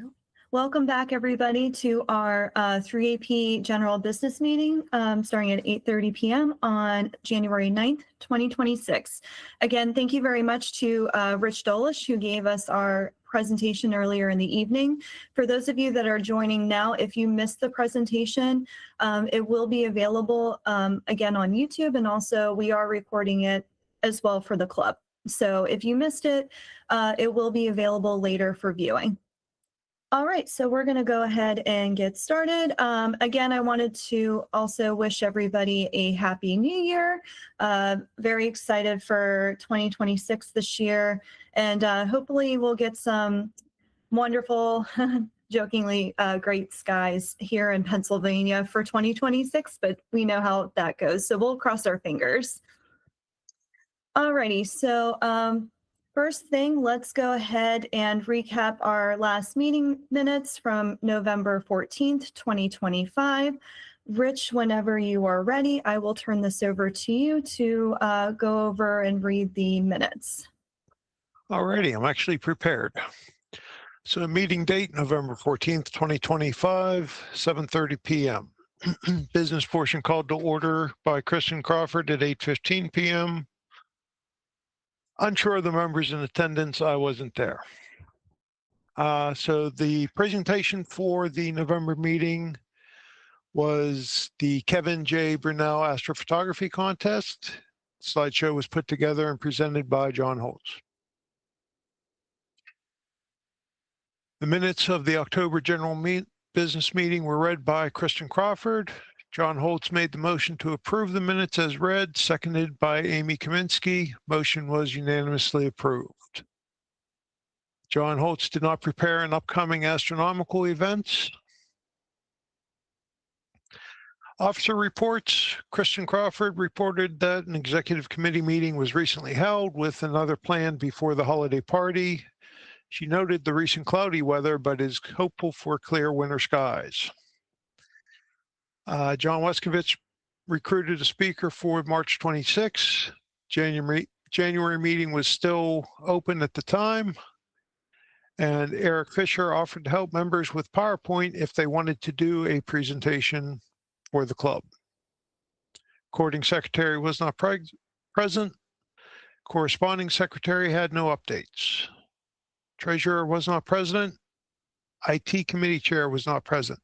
[SPEAKER 1] Welcome back, everybody, to our 3AP General Business Meeting starting at 8:30 p.m. on January 9th, 2026. Again, thank you very much to Rich Dollish, who gave us our presentation earlier in the evening. For those of you that are joining now, if you missed the presentation, it will be available again on YouTube, and also we are recording it as well for the club. So if you missed it, it will be available later for viewing. All right, so we're going to go ahead and get started. Again, I wanted to also wish everybody a happy new year. Very excited for 2026 this year, and hopefully we'll get some wonderful, jokingly, great skies here in Pennsylvania for 2026, but we know how that goes, so we'll cross our fingers. All righty, so first thing, let's go ahead and recap our last meeting minutes from November 14th, 2025. Rich, whenever you are ready, I will turn this over to you to go over and read the minutes.
[SPEAKER 2] All righty, I'm actually prepared. So meeting date, November 14th, 2025, 7:30 p.m. Business portion called to order by Kristen Crawford at 8:15 p.m. Unsure of the members in attendance, I wasn't there. So the presentation for the November meeting was the Kevin J. Brunel Astrophotography Contest. Slideshow was put together and presented by John Holtz. The minutes of the October general business meeting were read by Kristen Crawford. John Holtz made the motion to approve the minutes as read, seconded by Amy Kaminsky. Motion was unanimously approved. John Holtz did not prepare an upcoming astronomical events. Officer reports. Kristen Crawford reported that an executive committee meeting was recently held with another plan before the holiday party. She noted the recent cloudy weather, but is hopeful for clear winter skies. John Weskovich recruited a speaker for March 26. January meeting was still open at the time. And Eric Fisher offered to help members with PowerPoint if they wanted to do a presentation for the club. Recording secretary was not present. Corresponding secretary had no updates. Treasurer was not present. IT committee chair was not present.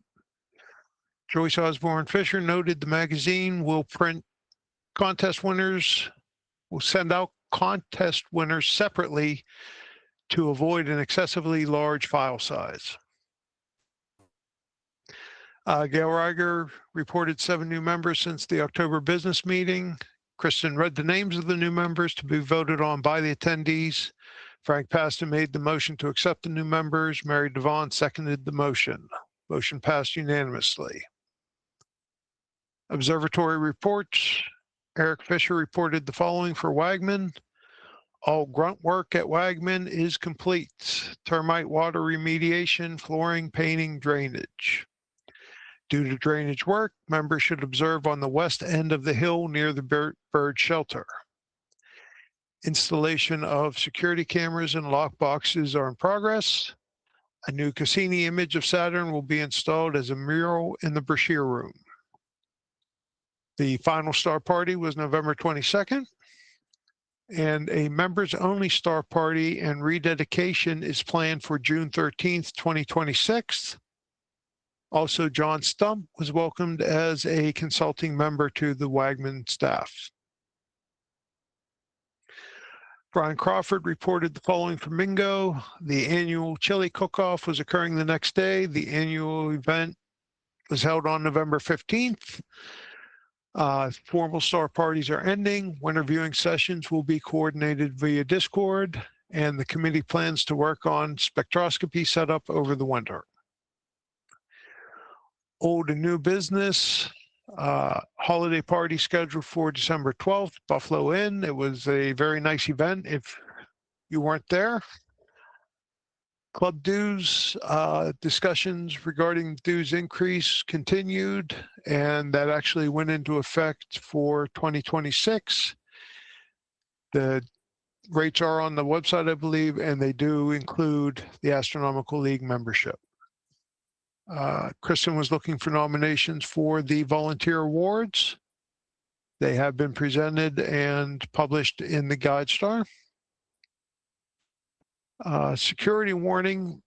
[SPEAKER 2] Joyce Osborne Fisher noted the magazine will print contest winners, will send out contest winners separately to avoid an excessively large file size. Gail Reiger reported 7 new members since the October business meeting. Kristen read the names of the new members to be voted on by the attendees. Frank Paston made the motion to accept the new members. Mary Devon seconded the motion. Motion passed unanimously. Observatory reports. Eric Fisher reported the following for Wagman. All grunt work at Wagman is complete. Termite water remediation, flooring, painting, drainage. Due to drainage work, members should observe on the west end of the hill near the bird shelter. Installation of security cameras and lock boxes are in progress. A new Cassini image of Saturn will be installed as a mural in the Brashear room. The final star party was November 22nd, and a members-only star party and rededication is planned for June 13th, 2026. Also, John Stump was welcomed as a consulting member to the Wagman staff. Brian Crawford reported the following from Mingo. The annual chili cook-off was occurring the next day. The annual event was held on November 15th. Formal star parties are ending. Winter viewing sessions will be coordinated via Discord, and the committee plans to work on spectroscopy setup over the winter. Old and new business. Holiday party scheduled for December 12th, Buffalo Inn. It was a very nice event if you weren't there. Club dues, discussions regarding dues increase continued, and that actually went into effect for 2026. The rates are on the website, I believe, and they do include the Astronomical League membership. Kristen was looking for nominations for the volunteer awards. They have been presented and published in the Guide Star. Security warning.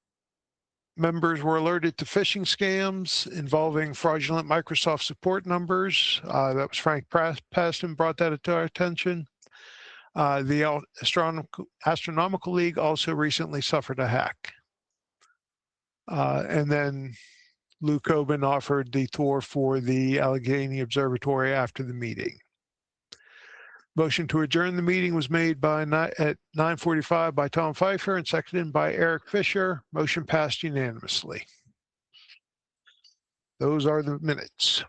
[SPEAKER 2] Members were alerted to phishing scams involving fraudulent Microsoft support numbers. That was Frank Paston brought that to our attention. The Astronomical League also recently suffered a hack. And then Lou Coben offered the tour for the Allegheny Observatory after the meeting. Motion to adjourn the meeting was made at 9:45 by Tom Pfeiffer and seconded by Eric Fisher. Motion passed unanimously. Those are the minutes.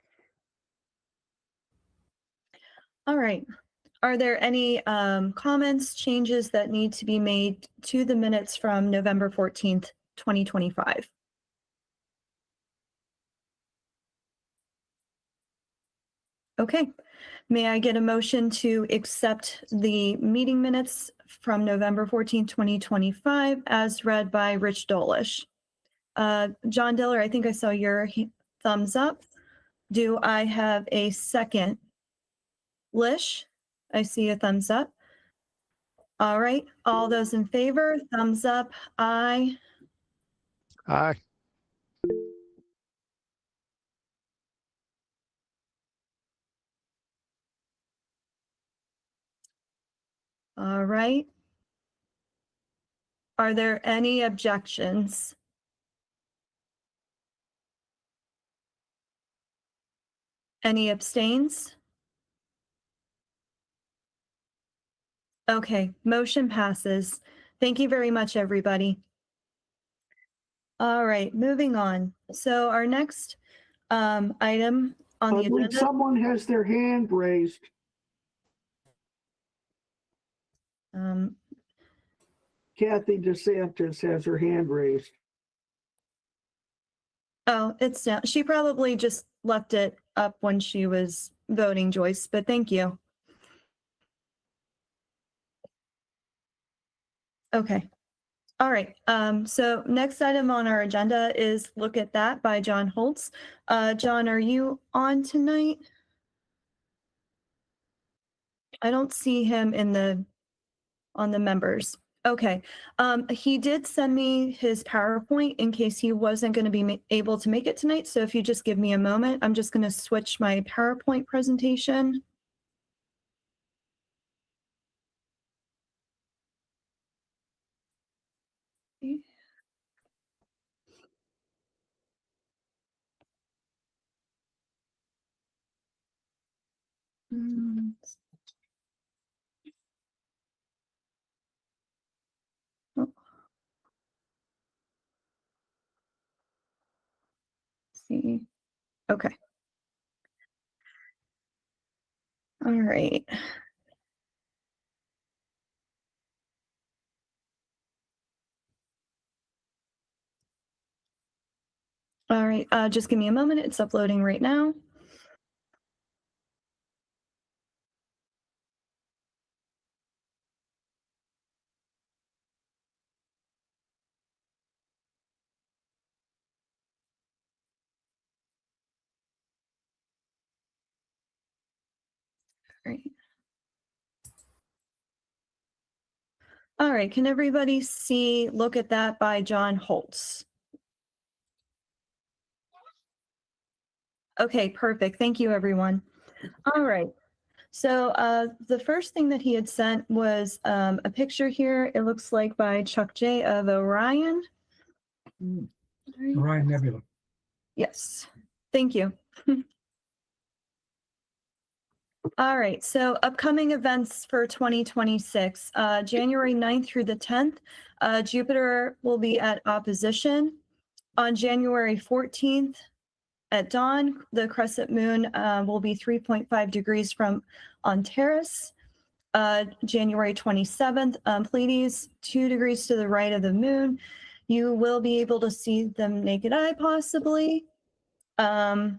[SPEAKER 1] All right. Are there any comments, changes that need to be made to the minutes from November 14th, 2025? Okay. May I get a motion to accept the meeting minutes from November 14th, 2025 as read by Rich Dollish? John Diller, I think I saw your thumbs up. Do I have a second? Lish, I see a thumbs up. All right, all those in favor, thumbs up, aye.
[SPEAKER 2] Aye.
[SPEAKER 1] All right. Are there any objections? Any abstains? Okay, motion passes. Thank you very much, everybody. All right, moving on. So our next item on
[SPEAKER 4] I
[SPEAKER 1] the
[SPEAKER 4] believe
[SPEAKER 1] agenda.
[SPEAKER 4] someone has their hand raised. Kathy DeSantis has her hand raised.
[SPEAKER 1] Oh, it's down. She probably just left it up when she was voting, Joyce, but thank you. Okay. All right. So next item on our agenda is Look at That by John Holtz. John, are you on tonight? I don't see him on the members. Okay. He did send me his PowerPoint in case he wasn't going to be able to make it tonight. So if you just give me a moment, I'm just going to switch my PowerPoint presentation. Oh. See. Okay. All right. All right. Just give me a moment. It's uploading right now. Right. All right, can everybody see Look at That by John Holtz? Okay, perfect. Thank you, everyone. All right. So the first thing that he had sent was a picture here. It looks like by Chuck J of Orion.
[SPEAKER 10] Orion Nebula.
[SPEAKER 1] Yes, thank you. All right, so upcoming events for 2026, January 9th through the 10th, Jupiter will be at opposition. On January 14th at dawn, the crescent moon will be 3.5 degrees from Antares. January 27th, Pleiades, 2 degrees to the right of the moon. You will be able to see them naked eye possibly. January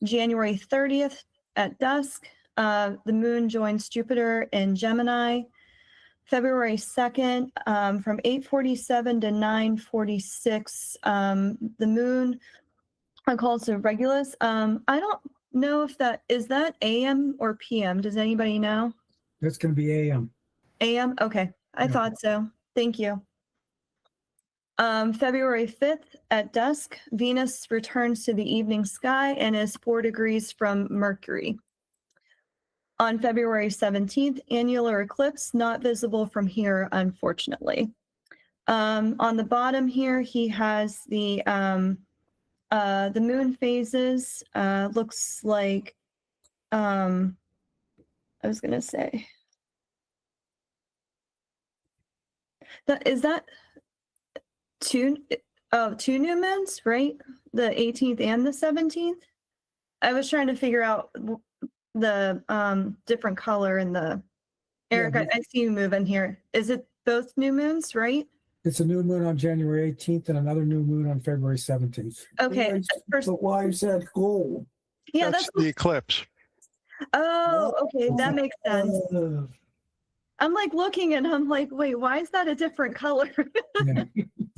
[SPEAKER 1] 30th at dusk, the moon joins Jupiter in Gemini. February 2nd, from 8:47 to 9:46, the moon calls to Regulus. I don't know if is that AM or PM? Does anybody know?
[SPEAKER 11] That's going to be AM.
[SPEAKER 1] AM? Okay, I
[SPEAKER 11] Yeah.
[SPEAKER 1] thought so. Thank you. February 5th at dusk, Venus returns to the evening sky and is 4 degrees from Mercury. On February 17th, annular eclipse, not visible from here, unfortunately. On the bottom here, he has the moon phases. Looks like, I was gonna say, is that two new moons, right? The 18th and the 17th. I was trying to figure out the different color in the. Eric, I see you moving here. Is it both new moons, right?
[SPEAKER 11] It's a new moon on January 18th and another new moon on February 17th.
[SPEAKER 1] Okay.
[SPEAKER 4] But why is that gold?
[SPEAKER 1] Yeah,
[SPEAKER 2] That's
[SPEAKER 1] that's.
[SPEAKER 2] the eclipse.
[SPEAKER 1] Oh, okay, that makes sense.
[SPEAKER 4] Uh,
[SPEAKER 1] I'm like looking and I'm like, wait, why is that a different color?
[SPEAKER 11] Yeah.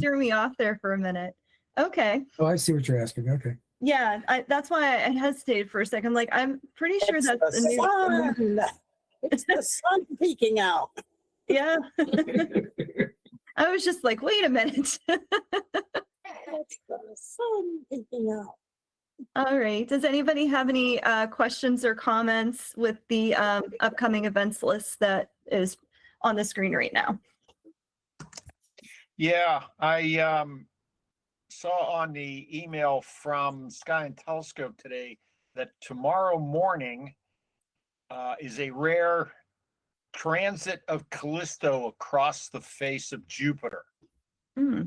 [SPEAKER 1] Threw me off there for a minute. Okay.
[SPEAKER 11] Oh, I see what you're asking. Okay.
[SPEAKER 1] Yeah, that's why I hesitated for a second. Like, I'm pretty sure
[SPEAKER 6] It's
[SPEAKER 1] that's
[SPEAKER 6] the
[SPEAKER 1] a new.
[SPEAKER 6] sun. It's the sun peeking out.
[SPEAKER 1] Yeah. I was just like, wait a minute.
[SPEAKER 6] It's the sun peeking out.
[SPEAKER 1] All right. Does anybody have any questions or comments with the upcoming events list that is on the screen right now?
[SPEAKER 7] Yeah, I saw on the email from Sky and Telescope today that tomorrow morning is a rare transit of Callisto across the face of Jupiter.
[SPEAKER 1] Hmm.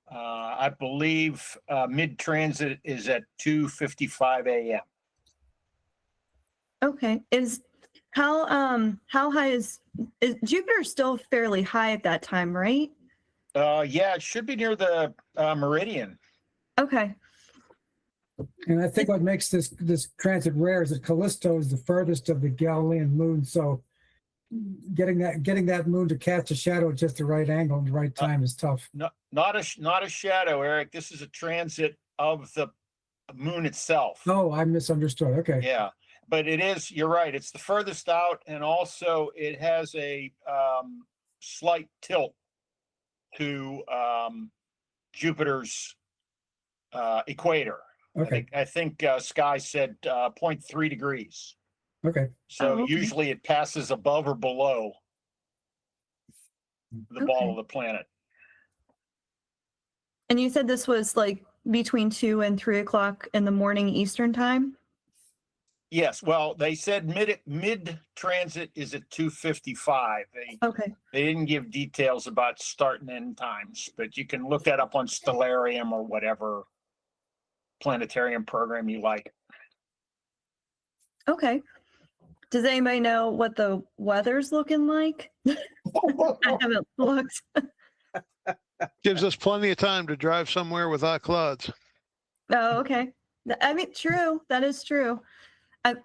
[SPEAKER 7] I believe mid-transit is at 2:55 a.m.
[SPEAKER 1] Okay. How high is Jupiter still fairly high at that time, right?
[SPEAKER 7] Yeah, it should be near the meridian.
[SPEAKER 1] Okay.
[SPEAKER 11] And I think what makes this transit rare is that Callisto is the furthest of the Galilean moons. So getting that moon to cast a shadow at just the right angle and the right time is tough.
[SPEAKER 7] Not a shadow, Eric. This is a transit of the moon itself.
[SPEAKER 11] Oh, I misunderstood. Okay.
[SPEAKER 7] Yeah, but it is, you're right. It's the furthest out, and also it has a slight tilt to Jupiter's equator.
[SPEAKER 11] Okay.
[SPEAKER 7] I think Sky said 0.3 degrees.
[SPEAKER 11] Okay.
[SPEAKER 7] So
[SPEAKER 1] Oh, okay.
[SPEAKER 7] usually it passes above or below the ball
[SPEAKER 1] Okay.
[SPEAKER 7] of the planet.
[SPEAKER 1] And you said this was like between 2 and 3 o'clock in the morning Eastern time?
[SPEAKER 7] Yes, well, they said mid transit is at 2:55.
[SPEAKER 1] Okay.
[SPEAKER 7] They didn't give details about start and end times, but you can look that up on Stellarium or whatever planetarium program you like.
[SPEAKER 1] Okay. Does anybody know what the weather's looking like? I haven't looked.
[SPEAKER 2] Gives us plenty of time to drive somewhere without clouds.
[SPEAKER 1] Oh, okay. I mean, true. That is true.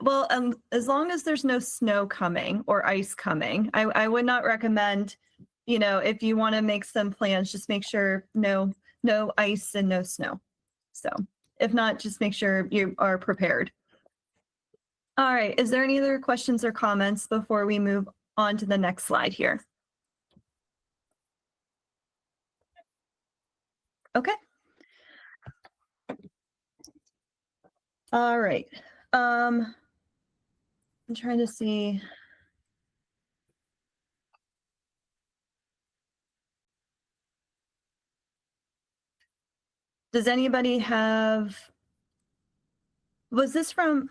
[SPEAKER 1] Well, as long as there's no snow coming or ice coming, I would not recommend, if you want to make some plans, just make sure no ice and no snow. So if not, just make sure you are prepared. All right. Is there any other questions or comments before we move on to the next slide here? Okay. All right. I'm trying to see. Does anybody was this from,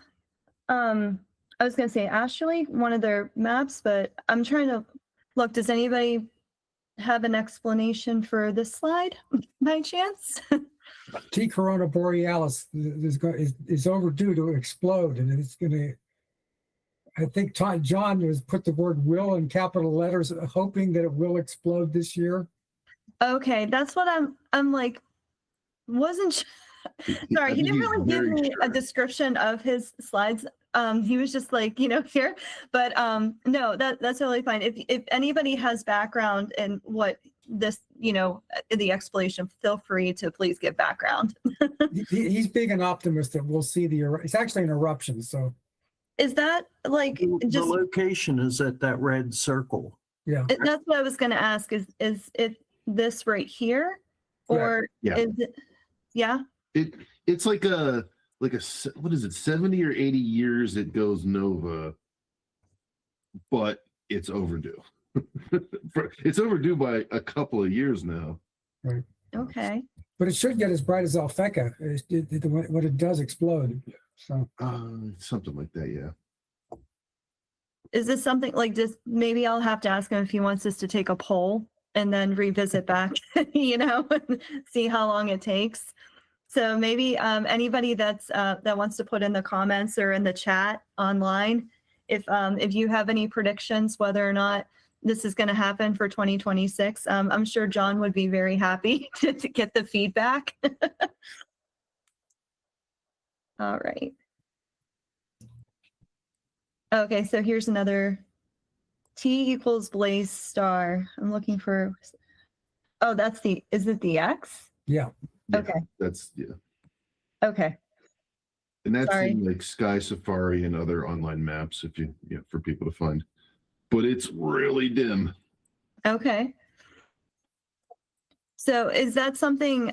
[SPEAKER 1] I was going to say Ashley, one of their maps, but I'm trying to look, does anybody have an explanation for this slide by chance?
[SPEAKER 11] T Corona Borealis is overdue to explode, and it's going to. I think John has put the word "will" in capital letters, hoping that it will explode this year.
[SPEAKER 1] Okay, that's what I'm like. Wasn't sorry, he didn't really give me a description of his slides. He was just like, here, but no, that's totally fine. If anybody has background in what this, the explanation, feel free to please give background.
[SPEAKER 11] He's being an optimist that we'll see it's actually an eruption. So
[SPEAKER 1] Is that like
[SPEAKER 4] The
[SPEAKER 1] just,
[SPEAKER 4] location is at that red circle.
[SPEAKER 11] yeah,
[SPEAKER 1] that's what I was going to ask, is it this right here? Or
[SPEAKER 12] Yeah.
[SPEAKER 1] is it, yeah?
[SPEAKER 12] It's like a what is it, 70 or 80 years it goes nova, but it's overdue. It's overdue by a couple of years now.
[SPEAKER 1] Okay.
[SPEAKER 11] but it should get as bright as Alphecca. When it does explode. So
[SPEAKER 12] Something like that, yeah.
[SPEAKER 1] Is this something like just maybe I'll have to ask him if he wants us to take a poll and then revisit back, see how long it takes. So maybe anybody that wants to put in the comments or in the chat online, if you have any predictions whether or not this is going to happen for 2026, I'm sure John would be very happy to get the feedback. All right. Okay, so here's another T equals Blaze star. I'm looking for, oh, is it the X?
[SPEAKER 11] yeah.
[SPEAKER 1] Okay.
[SPEAKER 12] That's,
[SPEAKER 1] Okay.
[SPEAKER 12] And that's
[SPEAKER 1] Sorry.
[SPEAKER 12] in like Sky Safari and other online maps for people to find. But it's really dim.
[SPEAKER 1] Okay. So is that something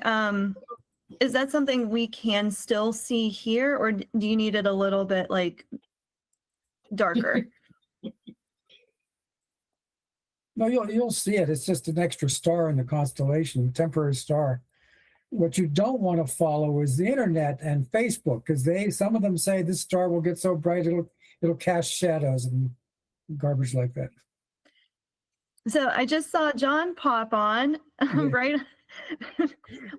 [SPEAKER 1] we can still see here, or do you need it a little bit like darker?
[SPEAKER 11] No, you'll see it. It's just an extra star in the constellation, temporary star. What you don't want to follow is the internet and Facebook, because some of them say this star will get so bright it'll cast shadows and garbage like that.
[SPEAKER 1] So I just saw John pop on, right?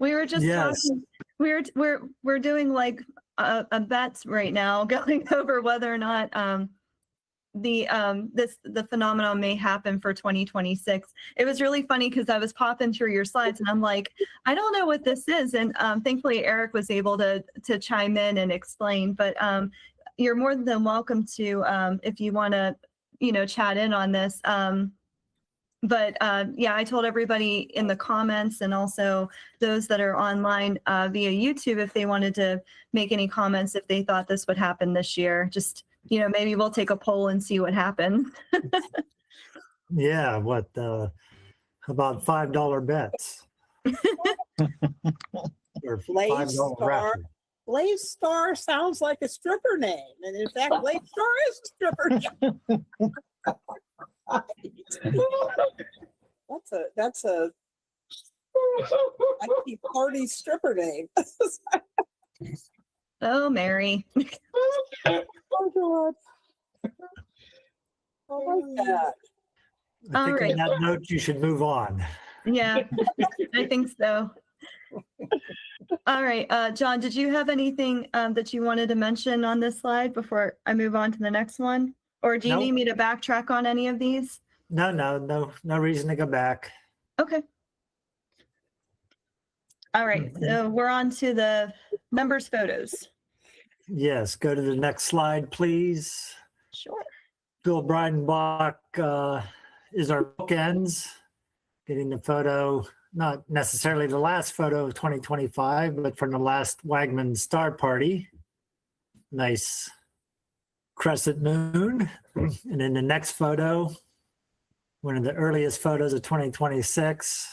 [SPEAKER 1] We were just talking. We're doing like a bets right now, going over whether or not the phenomenon may happen for 2026. It was really funny because I was popping through your slides and I'm like, I don't know what this is, and thankfully Eric was able to chime in and explain. But you're more than welcome to if you want to chat in on this. But yeah, I told everybody in the comments and also those that are online via YouTube, if they wanted to make any comments, if they thought this would happen this year, just, maybe we'll take a poll and see what happens.
[SPEAKER 13] Yeah, about $5 bets? Or
[SPEAKER 14] Blaze
[SPEAKER 13] $5
[SPEAKER 14] Star.
[SPEAKER 13] raffle.
[SPEAKER 14] Blaze Star sounds like a stripper name. And in fact, Blaze Star is a stripper name. That's a party stripper name.
[SPEAKER 1] Oh, Mary.
[SPEAKER 14] Oh, God. I like that.
[SPEAKER 13] I think
[SPEAKER 1] All
[SPEAKER 13] on that note, you should move on.
[SPEAKER 1] Yeah, I think so. All right, John, did you have anything that you wanted to mention on this slide before I move on to the next one? Or do you
[SPEAKER 13] Nope.
[SPEAKER 1] need me to backtrack on any of these?
[SPEAKER 13] No reason to go back.
[SPEAKER 1] Okay. All right, so we're on to the members' photos.
[SPEAKER 13] Yes, go to the next slide, please.
[SPEAKER 1] Sure.
[SPEAKER 13] Bill Breidenbach is our bookends, getting the photo, not necessarily the last photo of 2025, but from the last Wagman Star Party. Nice crescent moon. And then the next photo, one of the earliest photos of 2026,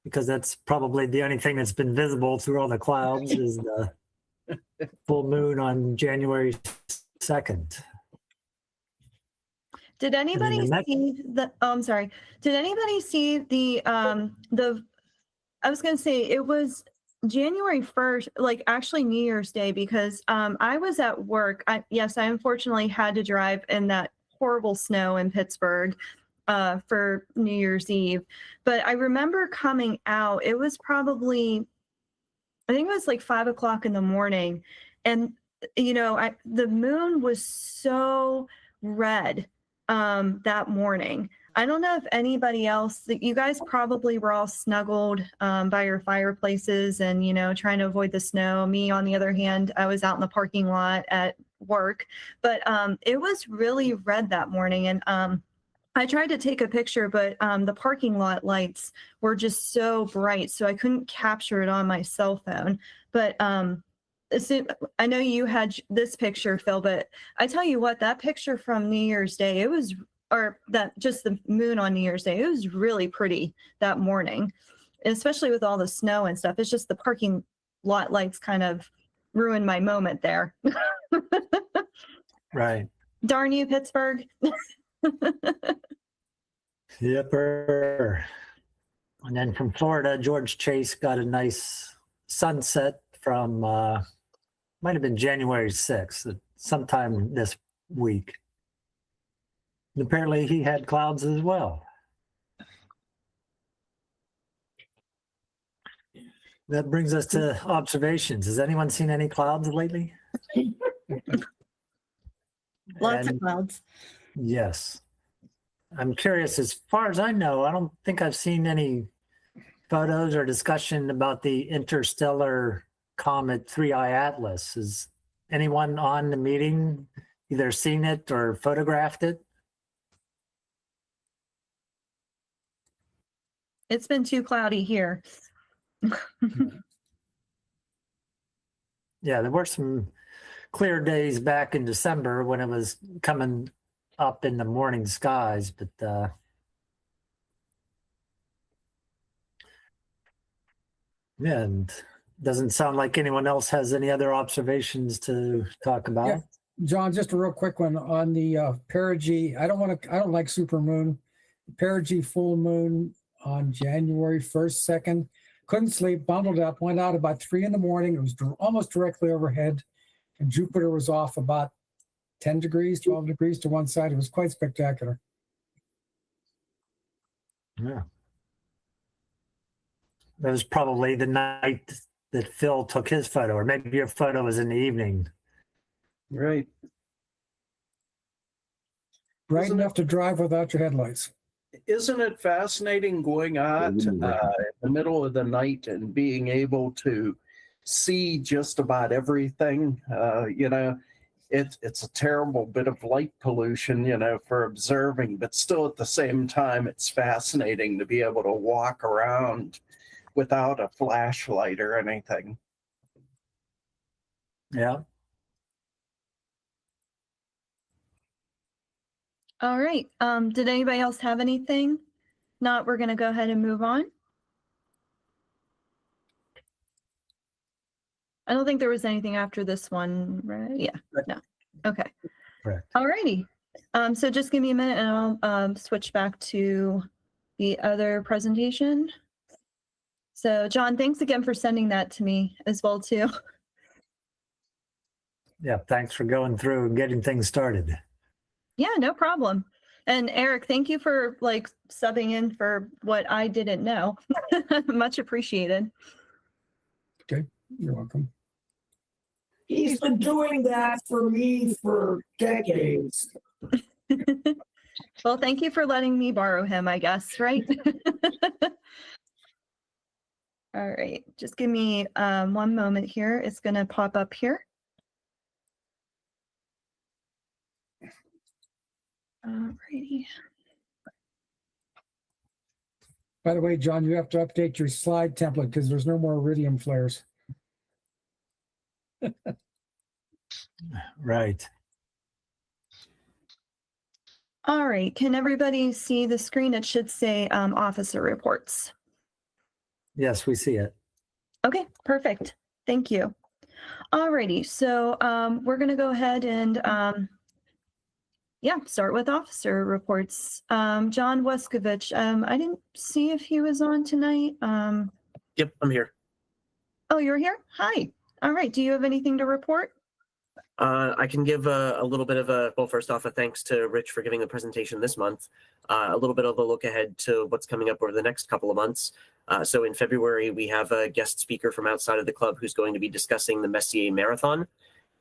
[SPEAKER 13] because that's probably the only thing that's been visible through all the clouds, is the full moon on January 2nd.
[SPEAKER 1] Did anybody see the, oh, I'm sorry. Did anybody see I was going to say it was January 1st, like actually New Year's Day, because I was at work. Yes, I unfortunately had to drive in that horrible snow in Pittsburgh for New Year's Eve. But I remember coming out, it was probably, I think it was like 5 o'clock in the morning. And, the moon was so red that morning. I don't know if anybody else, you guys probably were all snuggled by your fireplaces and, trying to avoid the snow. Me, on the other hand, I was out in the parking lot at work, but it was really red that morning. And I tried to take a picture, but the parking lot lights were just so bright, so I couldn't capture it on my cell phone. But I know you had this picture, Phil, but I tell you what, that picture from New Year's Day, it was, or that just the moon on New Year's Day, it was really pretty that morning, especially with all the snow and stuff. It's just the parking lot lights kind of ruined my moment there.
[SPEAKER 13] Right.
[SPEAKER 1] Darn you, Pittsburgh.
[SPEAKER 13] Yepper. And then from Florida, George Chase got a nice sunset from, might have been January 6th, sometime this week. And apparently he had clouds as well. That brings us to observations. Has anyone seen any clouds lately?
[SPEAKER 14] Lots of
[SPEAKER 13] And-
[SPEAKER 14] clouds.
[SPEAKER 13] Yes. I'm curious, as far as I know, I don't think I've seen any photos or discussion about the interstellar comet 3I Atlas. Has anyone on the meeting either seen it or photographed it?
[SPEAKER 1] It's been too cloudy here.
[SPEAKER 13] Yeah, there were some clear days back in December when it was coming up in the morning skies, but yeah, and doesn't sound like anyone else has any other observations to talk about.
[SPEAKER 11] Yeah. John, just a real quick one on the perigee. I don't like supermoon. Perigee full moon on January 1st, 2nd. Couldn't sleep, bundled up, went out about 3 in the morning. It was almost directly overhead. And Jupiter was off about 10 degrees, 12 degrees to one side. It was quite spectacular.
[SPEAKER 13] Yeah. That was probably the night that Phil took his photo, or maybe your photo was in the evening.
[SPEAKER 5] Right.
[SPEAKER 11] Bright
[SPEAKER 15] Isn't
[SPEAKER 11] enough to drive without your headlights.
[SPEAKER 15] Isn't it fascinating going out in the middle of the night and being able to see just about everything? It's a terrible bit of light pollution, for observing, but still at the same time, it's fascinating to be able to walk around without a flashlight or anything.
[SPEAKER 13] Yeah.
[SPEAKER 1] All right. Did anybody else have anything? Not, we're going to go ahead and move on. I don't think there was anything after this one, right? Yeah, no. Okay.
[SPEAKER 13] Correct.
[SPEAKER 1] All righty. So just give me a minute and I'll switch back to the other presentation. So John, thanks again for sending that to me as well too.
[SPEAKER 13] Yeah, thanks for going through and getting things started.
[SPEAKER 1] Yeah, no problem. And Eric, thank you for subbing in for what I didn't know. Much appreciated.
[SPEAKER 11] Okay, you're welcome.
[SPEAKER 4] He's been doing that for me for decades.
[SPEAKER 1] Well, thank you for letting me borrow him, I guess, right? All right, just give me 1 moment here. It's going to pop up here. All righty.
[SPEAKER 11] By the way, John, you have to update your slide template because there's no more iridium flares.
[SPEAKER 13] Right.
[SPEAKER 1] All right, can everybody see the screen? It should say officer reports.
[SPEAKER 13] Yes, we see it.
[SPEAKER 1] Okay, perfect. Thank you. All righty, so we're going to go ahead and start with officer reports. John Weskovich, I didn't see if he was on tonight.
[SPEAKER 16] Yep, I'm here.
[SPEAKER 1] Oh, you're here? Hi. All right, do you have anything to report?
[SPEAKER 16] I can give a little bit of well, first off, a thanks to Rich for giving the presentation this month. A little bit of a look ahead to what's coming up over the next couple of months. So in February, we have a guest speaker from outside of the club who's going to be discussing the Messier Marathon.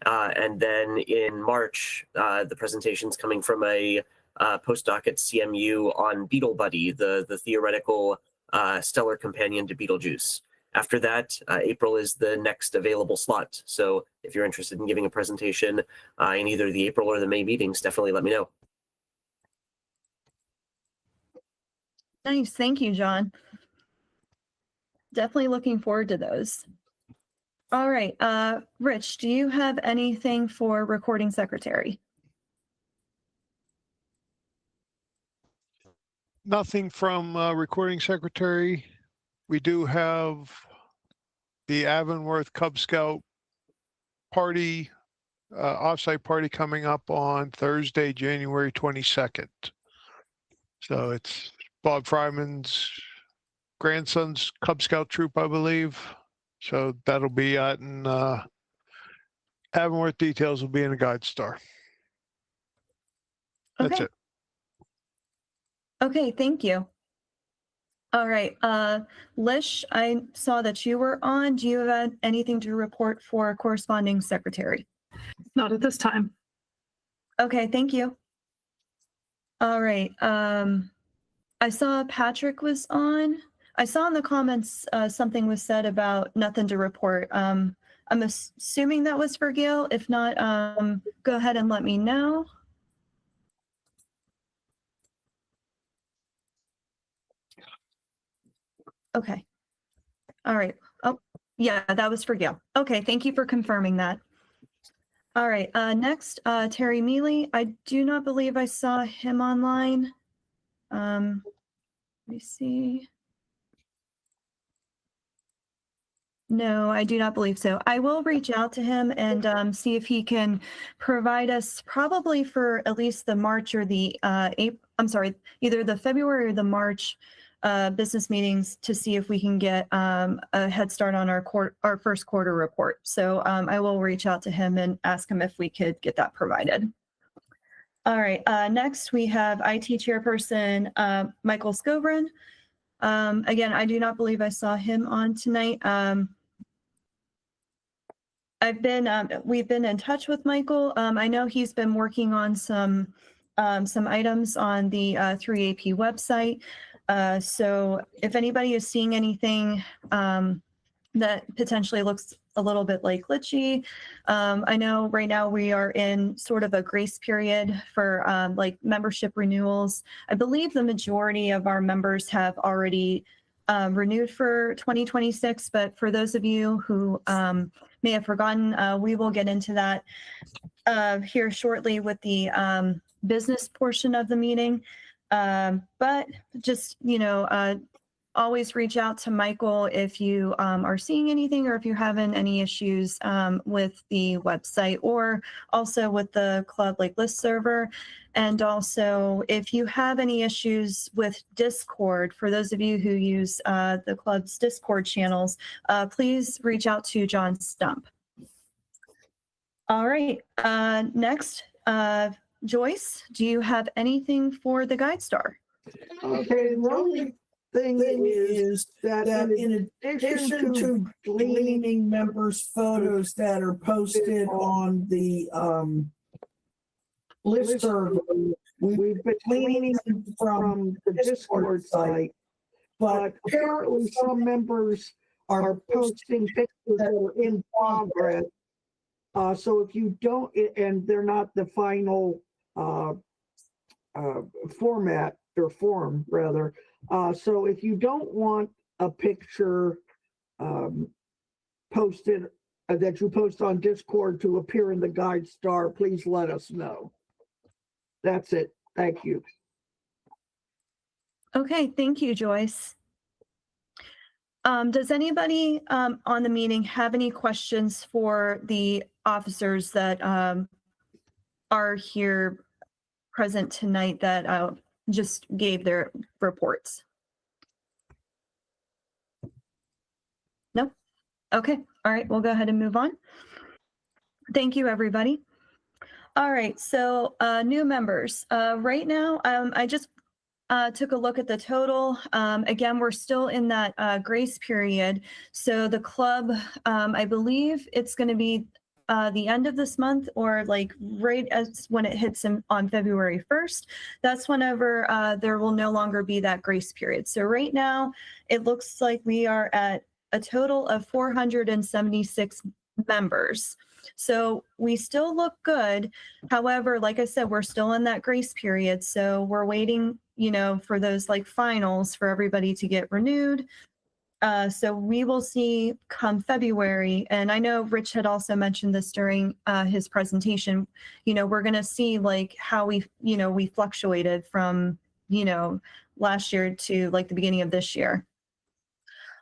[SPEAKER 16] And then in March, the presentation's coming from a postdoc at CMU on Beetle Buddy, the theoretical stellar companion to Betelgeuse. After that, April is the next available slot. So if you're interested in giving a presentation in either the April or the May meetings, definitely let me know.
[SPEAKER 1] Nice. Thank you, John. Definitely looking forward to those. All right. Rich, do you have anything for recording secretary?
[SPEAKER 2] Nothing from recording secretary. We do have the Avonworth Cub Scout party, offsite party coming up on Thursday, January 22nd. So it's Bob Fryman's grandson's Cub Scout troop, I believe. So that'll be out in Avonworth. Details will be in the Guide Star. That's
[SPEAKER 1] Okay.
[SPEAKER 2] it.
[SPEAKER 1] Okay, thank you. All right, Lish, I saw that you were on. Do you have anything to report for corresponding secretary?
[SPEAKER 17] Not at this time.
[SPEAKER 1] Okay, thank you. All right, I saw Patrick was on. I saw in the comments something was said about nothing to report. I'm assuming that was for Gail. If not, go ahead and let me know. Okay. All right. Oh, yeah, that was for Gail. Okay, thank you for confirming that. All right, next, Terry Mealy. I do not believe I saw him online. Let me see. No, I do not believe so. I will reach out to him and see if he can provide us probably for at least the March or the April, I'm sorry, either the February or the March business meetings to see if we can get a head start on our first quarter report. So I will reach out to him and ask him if we could get that provided. All right, next we have IT Chairperson Michael Scobrin. Again, I do not believe I saw him on tonight. We've been in touch with Michael. I know he's been working on some items on the 3AP website. So if anybody is seeing anything that potentially looks a little bit like glitchy, I know right now we are in sort of a grace period for like membership renewals. I believe the majority of our members have already renewed for 2026, but for those of you who may have forgotten, we will get into that here shortly with the business portion of the meeting. But just, always reach out to Michael if you are seeing anything or if you're having any issues with the website or also with the club like list server. And also if you have any issues with Discord, for those of you who use the club's Discord channels, please reach out to John Stump. All right, next, Joyce, do you have anything for the Guide Star?
[SPEAKER 4] Okay, the only thing is that in addition to gleaning members' photos that are posted on the list server, we've been gleaning from the Discord site, but apparently some members are posting pictures that are in progress. So if you don't, and they're not the final format or form rather. So if you don't want a picture posted that you post on Discord to appear in the Guide Star, please let us know. That's it. Thank you.
[SPEAKER 1] Okay, thank you, Joyce. Does anybody on the meeting have any questions for the officers that are here present tonight that just gave their reports? No? Okay, all right, we'll go ahead and move on. Thank you, everybody. All right, so new members. Right now, I just took a look at the total. Again, we're still in that grace period. So the club, I believe it's going to be the end of this month or like right as when it hits on February 1st. That's whenever there will no longer be that grace period. So right now, it looks like we are at a total of 476 members. So we still look good. However, like I said, we're still in that grace period. So we're waiting, for those like finals for everybody to get renewed. So we will see come February, and I know Rich had also mentioned this during his presentation, we're going to see like how we fluctuated from, last year to like the beginning of this year.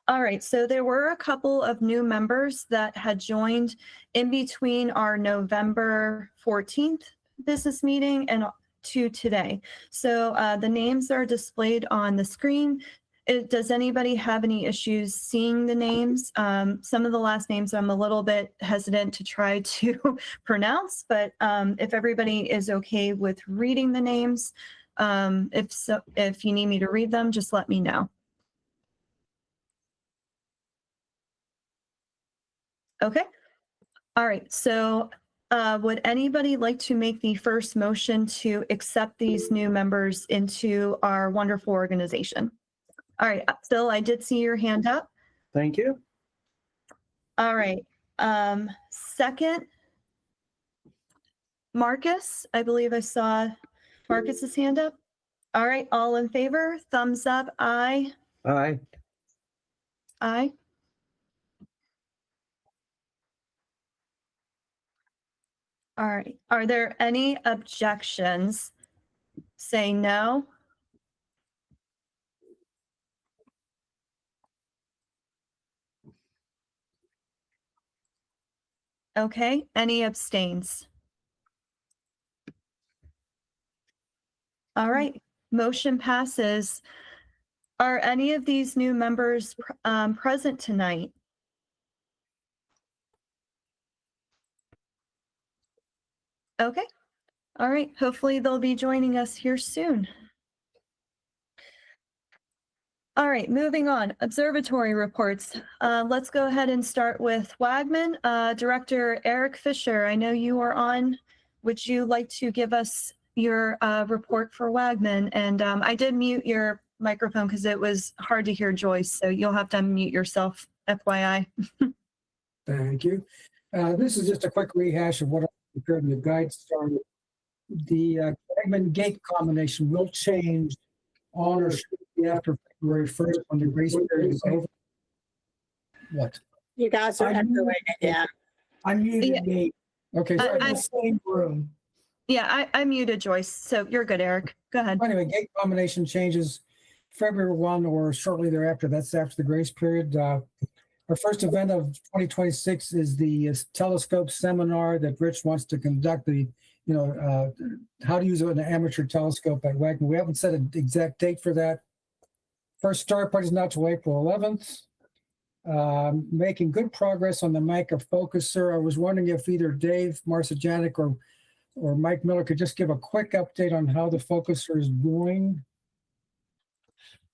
[SPEAKER 1] All right, so there were a couple of new members that had joined in between our November 14th business meeting and to today. So the names are displayed on the screen. Does anybody have any issues seeing the names? Some of the last names I'm a little bit hesitant to try to pronounce, but if everybody is okay with reading the names, if you need me to read them, just let me know. Okay. All right. So would anybody like to make the first motion to accept these new members into our wonderful organization? All right, Phil, I did see your hand up.
[SPEAKER 15] Thank you.
[SPEAKER 1] All right. Second, Marcus, I believe I saw Marcus's hand up. All right, all in favor, thumbs up, aye.
[SPEAKER 15] Aye.
[SPEAKER 1] Aye. All right, are there any objections? Say no. Okay, any abstains? All right, motion passes. Are any of these new members present tonight? Okay, all right, hopefully they'll be joining us here soon. All right, moving on, observatory reports. Let's go ahead and start with Wagman. Director Eric Fisher, I know you are on. Would you like to give us your report for Wagman? And I did mute your microphone because it was hard to hear Joyce, so you'll have to unmute yourself, FYI.
[SPEAKER 11] Thank you. This is just a quick rehash of what I prepared in the guide started. The Wagman gate combination will change on or shortly after February 1st when the grace period is over. What?
[SPEAKER 14] You guys are echoing again.
[SPEAKER 11] I muted Nate. Okay, so
[SPEAKER 1] I'm
[SPEAKER 11] in the same room.
[SPEAKER 1] Yeah, I muted Joyce, so you're good, Eric. Go ahead.
[SPEAKER 11] Anyway, gate combination changes February 1 or shortly thereafter. That's after the grace period. Our first event of 2026 is the telescope seminar that Rich wants to conduct. How to use an amateur telescope at Wagner. We haven't set an exact date for that. First star party is not till April 11th. Making good progress on the Mica focuser. I was wondering if either Dave Marcijanek or Mike Miller could just give a quick update on how the focuser is going.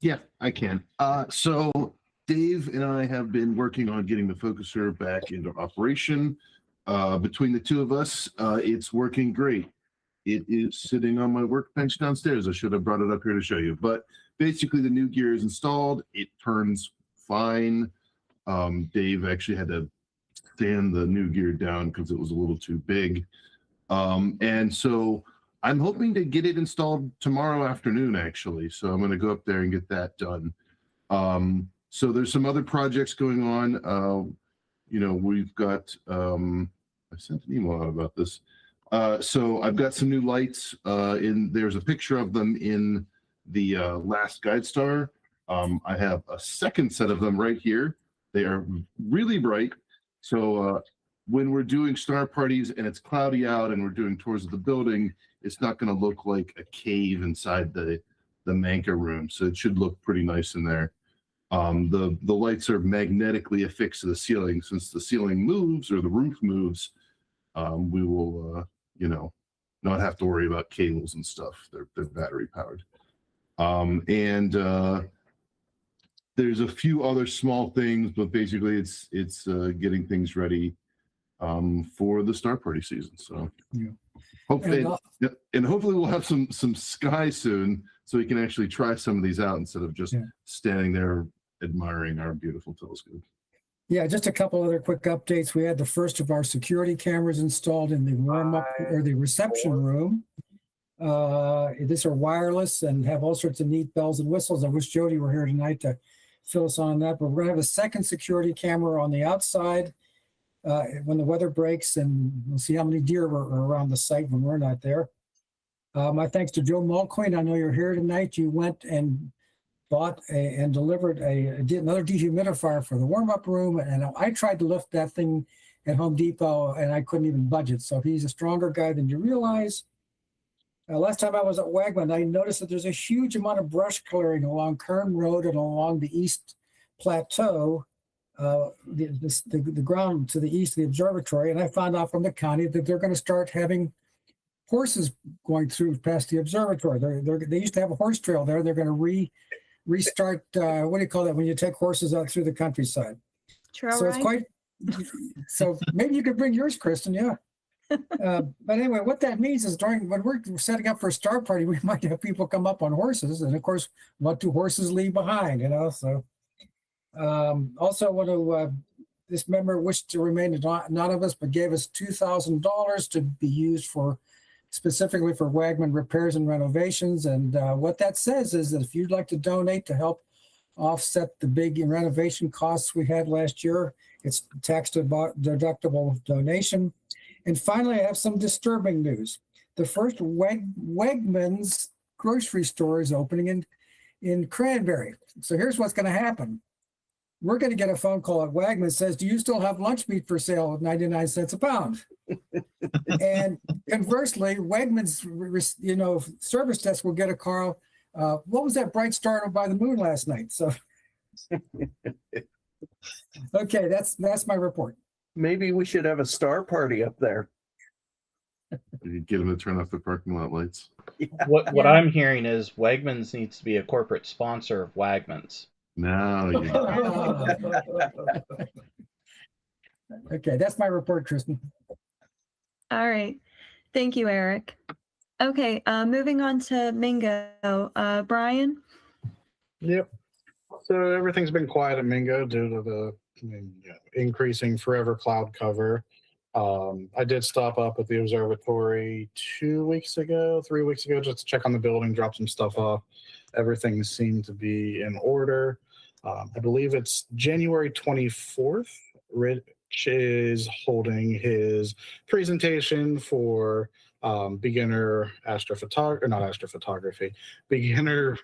[SPEAKER 12] Yeah, I can. So Dave and I have been working on getting the focuser back into operation. Between the two of us, it's working great. It is sitting on my workbench downstairs. I should have brought it up here to show you. But basically, the new gear is installed. It turns fine. Dave actually had to stand the new gear down because it was a little too big. And so I'm hoping to get it installed tomorrow afternoon, actually. So I'm going to go up there and get that done. So there's some other projects going on. We've got, I sent an email out about this. So I've got some new lights there's a picture of them in the last guide star. I have a second set of them right here. They are really bright. So when we're doing star parties and it's cloudy out and we're doing tours of the building, it's not going to look like a cave inside the Manca room. So it should look pretty nice in there. The lights are magnetically affixed to the ceiling. Since the ceiling moves or the roof moves, we will, not have to worry about cables and stuff. They're battery powered. There's a few other small things, but basically it's getting things ready for the star party season. So
[SPEAKER 11] yeah.
[SPEAKER 12] Hopefully, and hopefully we'll have some sky soon, so we can actually try some of these out instead of just standing there admiring our beautiful telescope.
[SPEAKER 11] Yeah, just a couple other quick updates. We had the first of our security cameras installed in the warm-up or the reception room. These are wireless and have all sorts of neat bells and whistles. I wish Jody were here tonight to fill us on that, but we're gonna have a second security camera on the outside when the weather breaks, and we'll see how many deer are around the site when we're not there. My thanks to Joe Mulqueen. I know you're here tonight. You went and bought and delivered another dehumidifier for the warm-up room, and I tried to lift that thing at Home Depot, and I couldn't even budget. So he's a stronger guy than you realize. Last time I was at Wagman, I noticed that there's a huge amount of brush clearing along Kern Road and along the East Plateau, the ground to the east of the observatory. And I found out from the county that they're going to start having horses going through past the observatory. They used to have a horse trail there. They're going to restart, what do you call that, when you take horses out through the countryside?
[SPEAKER 1] Trail
[SPEAKER 11] So it's
[SPEAKER 1] ride?
[SPEAKER 11] quite, so maybe you could bring yours, Kristen, yeah. But anyway, what that means is when we're setting up for a star party, we might have people come up on horses. And of course, what do horses leave behind, So also want to, this member wished to remain anonymous, but gave us $2,000 to be used specifically for Wagman repairs and renovations. And what that says is that if you'd like to donate to help offset the big renovation costs we had last year, it's tax deductible donation. And finally, I have some disturbing news. The first Wegmans grocery store is opening in Cranberry. So here's what's going to happen. We're going to get a phone call at Wegmans that says, do you still have lunch meat for sale at 99 cents a pound? And conversely, Wegmans, service desk will get a call. What was that bright star by the moon last night? So, okay, that's my report.
[SPEAKER 15] Maybe we should have a star party up there.
[SPEAKER 12] You get them to turn off the parking lot lights.
[SPEAKER 15] Yeah.
[SPEAKER 17] What I'm hearing is Wegmans needs to be a corporate sponsor of Wagmans.
[SPEAKER 12] Now you
[SPEAKER 11] Okay, that's my report, Kristen.
[SPEAKER 1] All right. Thank you, Eric. Okay, moving on to Mingo. Brian?
[SPEAKER 18] Yep. So everything's been quiet at Mingo due to the increasing forever cloud cover. I did stop up at the observatory 3 weeks ago, just to check on the building, drop some stuff off. Everything seemed to be in order. I believe it's January 24th. Rich is holding his presentation for beginner beginner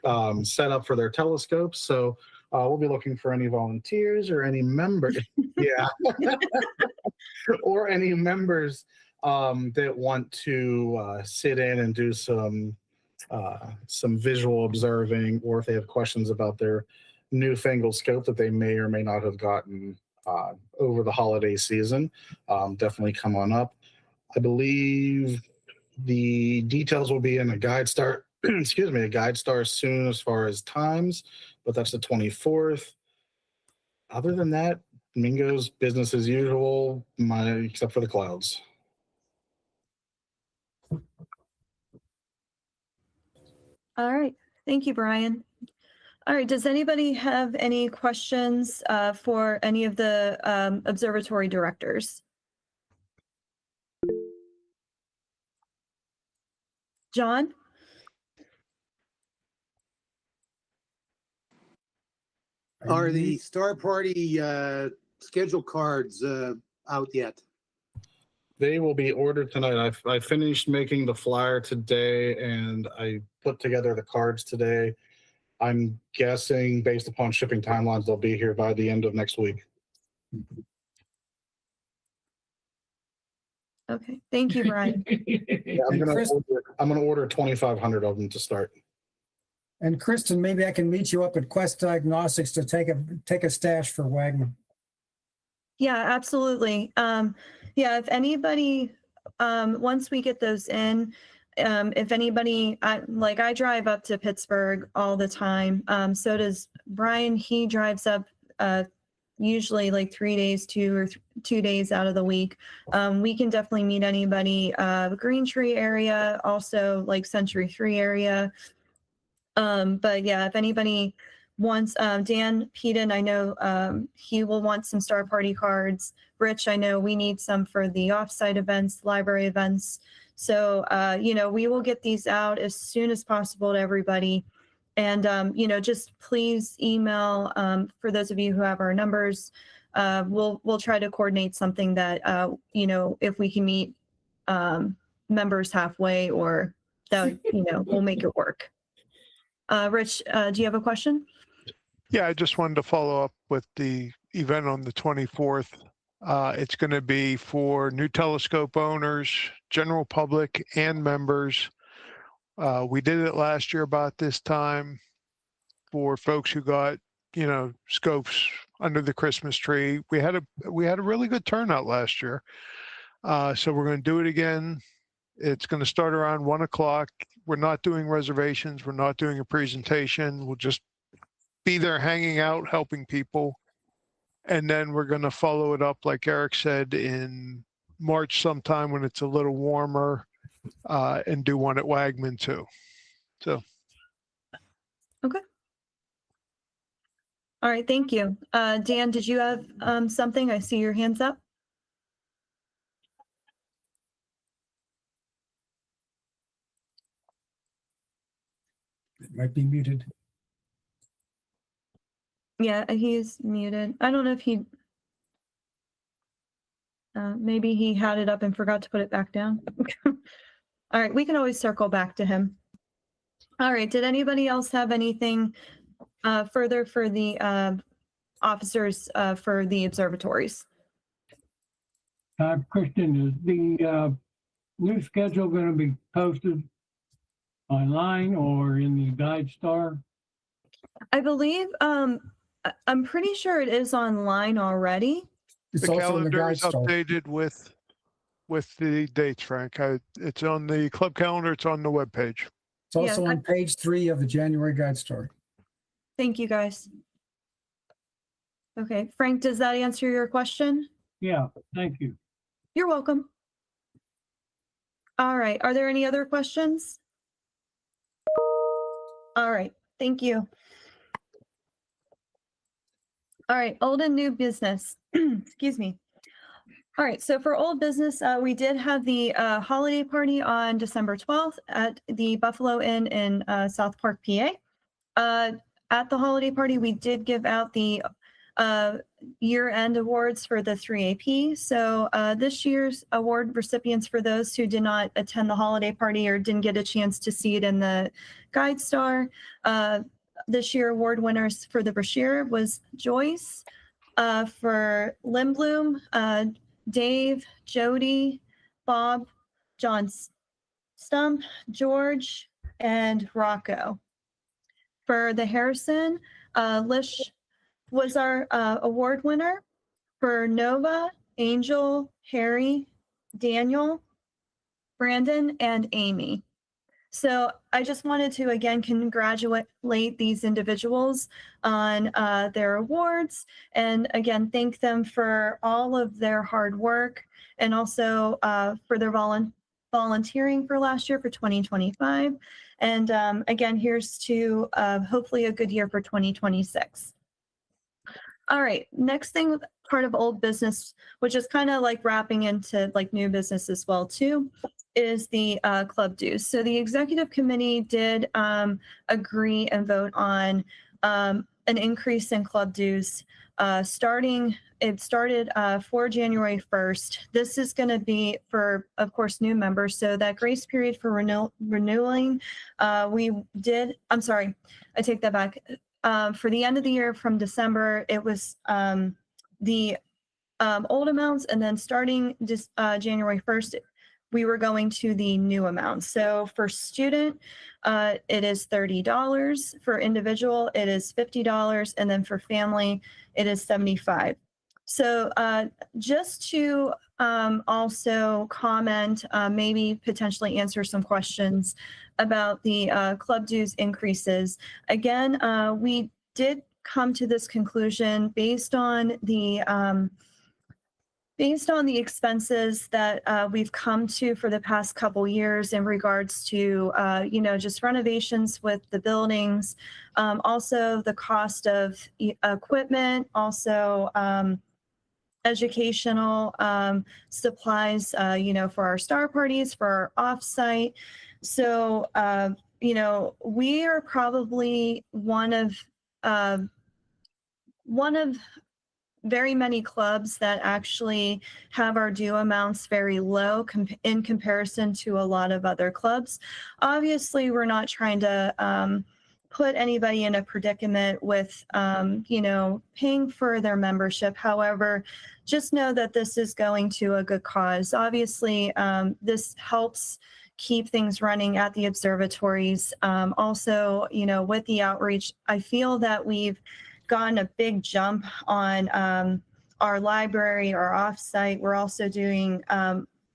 [SPEAKER 18] setup for their telescopes. So we'll be looking for any volunteers or any members. Yeah. Or any members that want to sit in and do some visual observing, or if they have questions about their newfangled scope that they may or may not have gotten over the holiday season, definitely come on up. I believe the details will be in a guide star, a guide star soon as far as times, but that's the 24th. Other than that, Mingo's business as usual, except for the clouds.
[SPEAKER 1] All right. Thank you, Brian. All right. Does anybody have any questions for any of the observatory directors? John?
[SPEAKER 19] Are the Star Party schedule cards out yet?
[SPEAKER 18] They will be ordered tonight. I finished making the flyer today, and I put together the cards today. I'm guessing, based upon shipping timelines, they'll be here by the end of next week.
[SPEAKER 1] Okay. Thank you, Brian.
[SPEAKER 18] Yeah, I'm gonna order 2,500 of them to start.
[SPEAKER 11] And Kristen, maybe I can meet you up at Quest Diagnostics to take a stash for Wagner.
[SPEAKER 1] Yeah, absolutely. Yeah, if anybody, once we get those in, if anybody, I drive up to Pittsburgh all the time. So does Brian. He drives up usually like 3 days, 2 days out of the week. We can definitely meet anybody, Green Tree area, also like Century 3 area. But yeah, if anybody wants, Dan Peden, I know he will want some Star Party cards. Rich, I know we need some for the offsite events, library events. So, we will get these out as soon as possible to everybody. And, just please email, for those of you who have our numbers, we'll try to coordinate something that, if we can meet members halfway, or that, we'll make it work. Rich, do you have a question?
[SPEAKER 2] Yeah, I just wanted to follow up with the event on the 24th. It's going to be for new telescope owners, general public, and members. We did it last year about this time for folks who got, scopes under the Christmas tree. We had a really good turnout last year. So we're going to do it again. It's going to start around 1 o'clock. We're not doing reservations. We're not doing a presentation. We'll just be there hanging out, helping people. And then we're going to follow it up, like Eric said, in March sometime when it's a little warmer, and do one at Wagman too. So.
[SPEAKER 1] Okay. All right, thank you. Dan, did you have something? I see your hands up.
[SPEAKER 11] It might be muted.
[SPEAKER 1] Yeah, he's muted. I don't know if he, maybe he had it up and forgot to put it back down. All right, we can always circle back to him. All right, did anybody else have anything further for the officers for the observatories?
[SPEAKER 10] Christian, is the new schedule going to be posted online or in the Guide Star?
[SPEAKER 1] I believe, I'm pretty sure it is online already.
[SPEAKER 11] It's
[SPEAKER 2] The
[SPEAKER 11] also in the
[SPEAKER 2] calendar
[SPEAKER 11] Guide
[SPEAKER 2] is
[SPEAKER 11] Star.
[SPEAKER 2] updated with the dates, Frank. It's on the club calendar. It's on the webpage.
[SPEAKER 11] It's also
[SPEAKER 1] Yeah,
[SPEAKER 11] on page 3 of the January Guide Star.
[SPEAKER 1] Thank you, guys. Okay, Frank, does that answer your question?
[SPEAKER 10] Yeah, thank you.
[SPEAKER 1] You're welcome. All right, are there any other questions? All right, thank you. All right, old and new business. Excuse me. All right, so for old business, we did have the holiday party on December 12th at the Buffalo Inn in South Park, PA. At the holiday party, we did give out the year-end awards for the 3AP. So this year's award recipients, for those who did not attend the holiday party or didn't get a chance to see it in the Guide Star, this year award winners for the brochure was Joyce, for Lindblom, Dave, Jody, Bob, John Stump, George, and Rocco. For the Harrison, Lish was our award winner. For Nova, Angel, Harry, Daniel, Brandon, and Amy. So I just wanted to again congratulate these individuals on their awards, and again thank them for all of their hard work, and also for their volunteering for last year for 2025. And again, here's to hopefully a good year for 2026. All right, next thing, part of old business, which is kind of like wrapping into like new business as well too, is the club dues. So the executive committee did agree and vote on an increase in club dues it started for January 1st. This is going to be for, of course, new members. So that grace period for renewing, I'm sorry, I take that back. For the end of the year from December, it was the old amounts, and then starting just January 1st, we were going to the new amounts. So for student, it is $30. For individual, it is $50. And then for family, it is $75. So just to also comment, maybe potentially answer some questions about the club dues increases. Again, we did come to this conclusion based on the based on the expenses that we've come to for the past couple years in regards to, just renovations with the buildings, also the cost of equipment, also educational supplies, for our star parties, for our offsite. So, we are probably one of very many clubs that actually have our due amounts very low in comparison to a lot of other clubs. Obviously, we're not trying to put anybody in a predicament with, paying for their membership. However, just know that this is going to a good cause. Obviously, this helps keep things running at the observatories. Also, with the outreach, I feel that we've gotten a big jump on our library, our offsite. We're also doing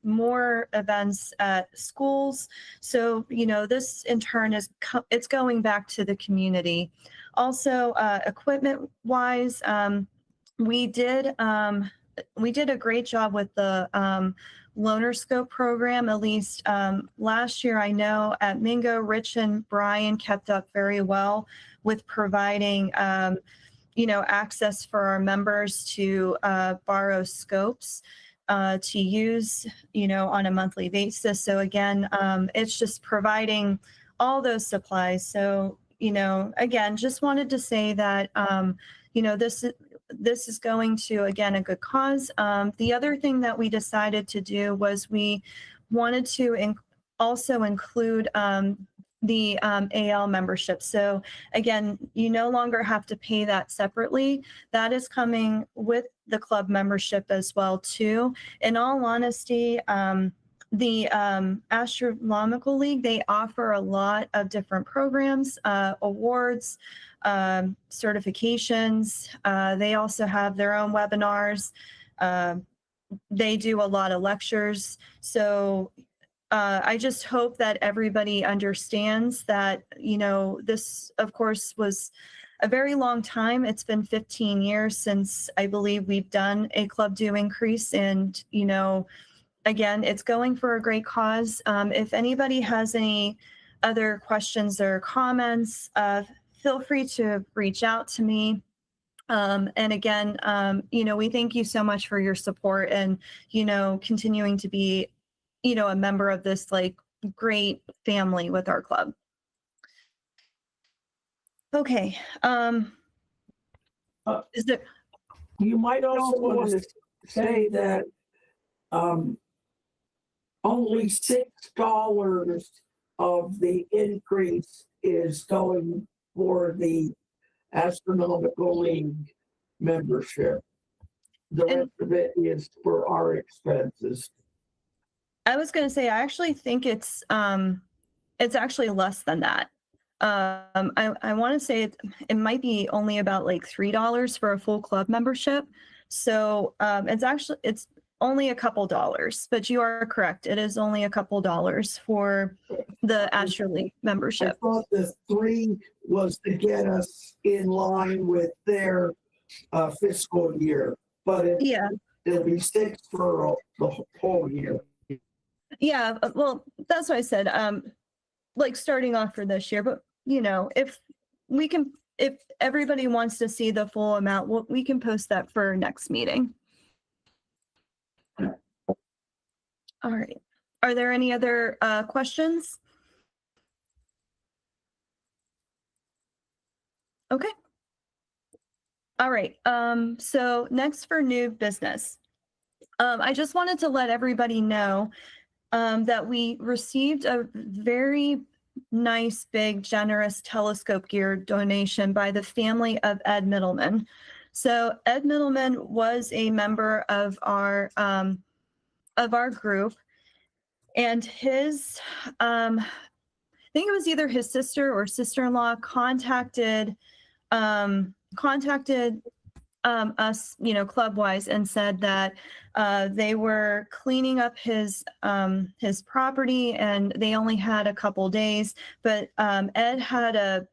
[SPEAKER 1] more events at schools. So, this in turn it's going back to the community. Also, equipment wise, we did a great job with the loaner scope program. At least last year, I know at Mingo, Rich and Brian kept up very well with providing access for our members to borrow scopes to use, on a monthly basis. So again, it's just providing all those supplies. So, again, just wanted to say that, this is going to, again, a good cause. The other thing that we decided to do was we wanted to also include the AL membership. So again, you no longer have to pay that separately. That is coming with the club membership as well too. In all honesty, the Astronomical League, they offer a lot of different programs, awards, certifications. They also have their own webinars. They do a lot of lectures. So I just hope that everybody understands that, this, of course, was a very long time. It's been 15 years since I believe we've done a club due increase. And, again, it's going for a great cause. If anybody has any other questions or comments, feel free to reach out to me. And again, we thank you so much for your support and, continuing to be a member of this great family with our club. Okay. Is there?
[SPEAKER 20] You might also want to say that only $6 of the increase is going for the Astronomical League membership. The rest of it is for our expenses.
[SPEAKER 1] I was going to say, I actually think it's actually less than that. I want to say it might be only about $3 for a full club membership. So it's only a couple dollars, but you are correct. It is only a couple dollars for the Astro League membership.
[SPEAKER 20] I thought the 3 was to get us in line with their fiscal year, but it'll be 6 for the whole year.
[SPEAKER 1] Yeah, well, that's what I said. Starting off for this year, but if everybody wants to see the full amount, we can post that for next meeting. All right. Are there any other questions? Okay. All right. So next for new business. I just wanted to let everybody know that we received a very nice, big, generous telescope gear donation by the family of Ed Middleman. So Ed Middleman was a member of our group, and his, I think it was either his sister or sister-in-law contacted us, club-wise, and said that they were cleaning up his property and they only had a couple days, but Ed had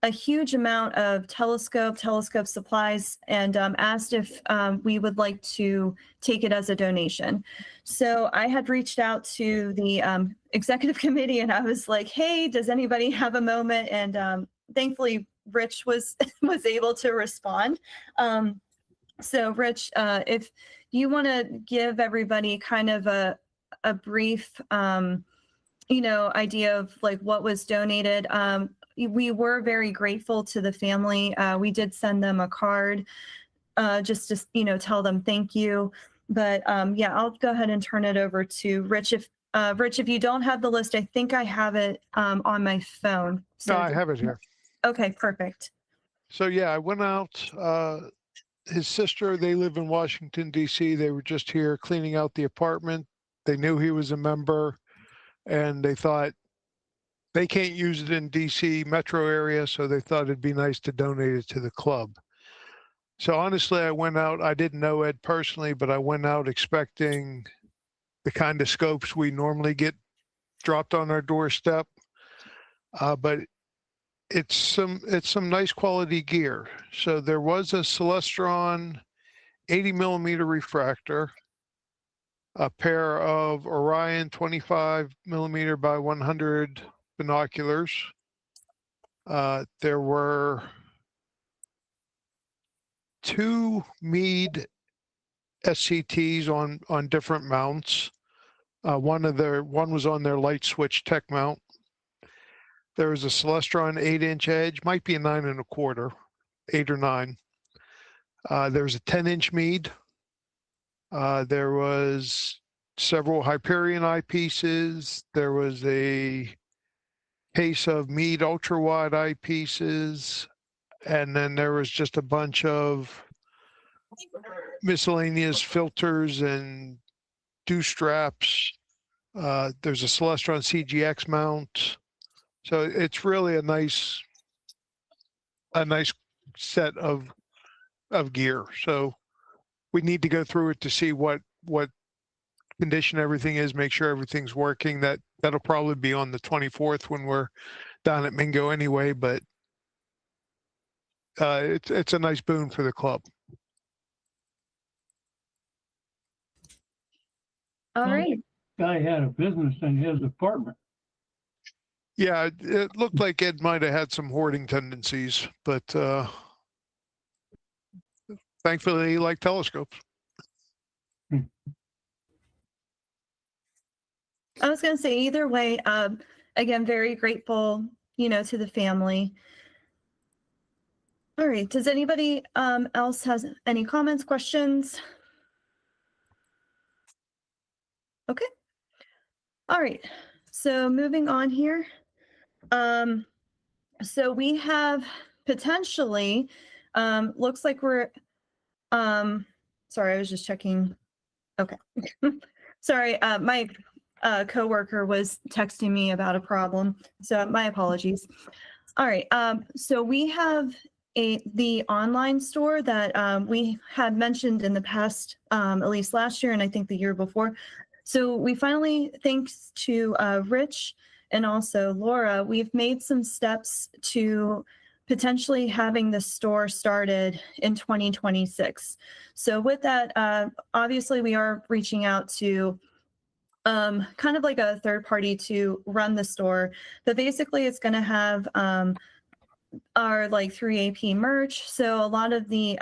[SPEAKER 1] a huge amount of telescope supplies, and asked if we would like to take it as a donation. So I had reached out to the executive committee, and I was like, hey, does anybody have a moment? And thankfully, Rich was able to respond. So Rich, if you want to give everybody kind of a brief, idea of like what was donated. We were very grateful to the family. We did send them a card just to, tell them thank you. But yeah, I'll go ahead and turn it over to Rich. Rich, if you don't have the list, I think I have it on my phone. So
[SPEAKER 2] No, I have it here.
[SPEAKER 1] Okay, perfect.
[SPEAKER 2] So yeah, I went out. His sister, they live in Washington, D.C. They were just here cleaning out the apartment. They knew he was a member, and they thought they can't use it in D.C. metro area, so they thought it'd be nice to donate it to the club. So honestly, I went out, I didn't know Ed personally, but I went out expecting the kind of scopes we normally get dropped on our doorstep. But it's some nice quality gear. So there was a Celestron 80 millimeter refractor, a pair of Orion 25 millimeter by 100 binoculars. There were 2 Meade SCTs on different mounts. One was on their light switch tech mount. There was a Celestron 8-inch edge, might be a 9 1/4, 8 or 9. There was a 10-inch Meade. There was several Hyperion eyepieces. There was a case of Meade ultra wide eyepieces, and then there was just a bunch of miscellaneous filters and dew straps. There's a Celestron CGX mount. So it's really a nice set of gear. So we need to go through it to see what condition everything is, make sure everything's working. That'll probably be on the 24th when we're down at Mingo anyway, but it's a nice boon for the club.
[SPEAKER 1] All right.
[SPEAKER 10] Guy had a business in his apartment.
[SPEAKER 2] Yeah, it looked like Ed might have had some hoarding tendencies, but thankfully he liked telescopes.
[SPEAKER 1] I was going to say either way, again, very grateful, to the family. All right. Does anybody else has any comments, questions? Okay. All right. So moving on here. So we have potentially, looks like we're, sorry, I was just checking. Okay. Sorry, my coworker was texting me about a problem, so my apologies. All right, so we have the online store that we had mentioned in the past, at least last year, and I think the year before. So we finally, thanks to Rich and also Laura, we've made some steps to potentially having the store started in 2026. So with that, obviously we are reaching out to kind of like a third party to run the store, but basically it's going to have our like 3AP merch. So a lot of the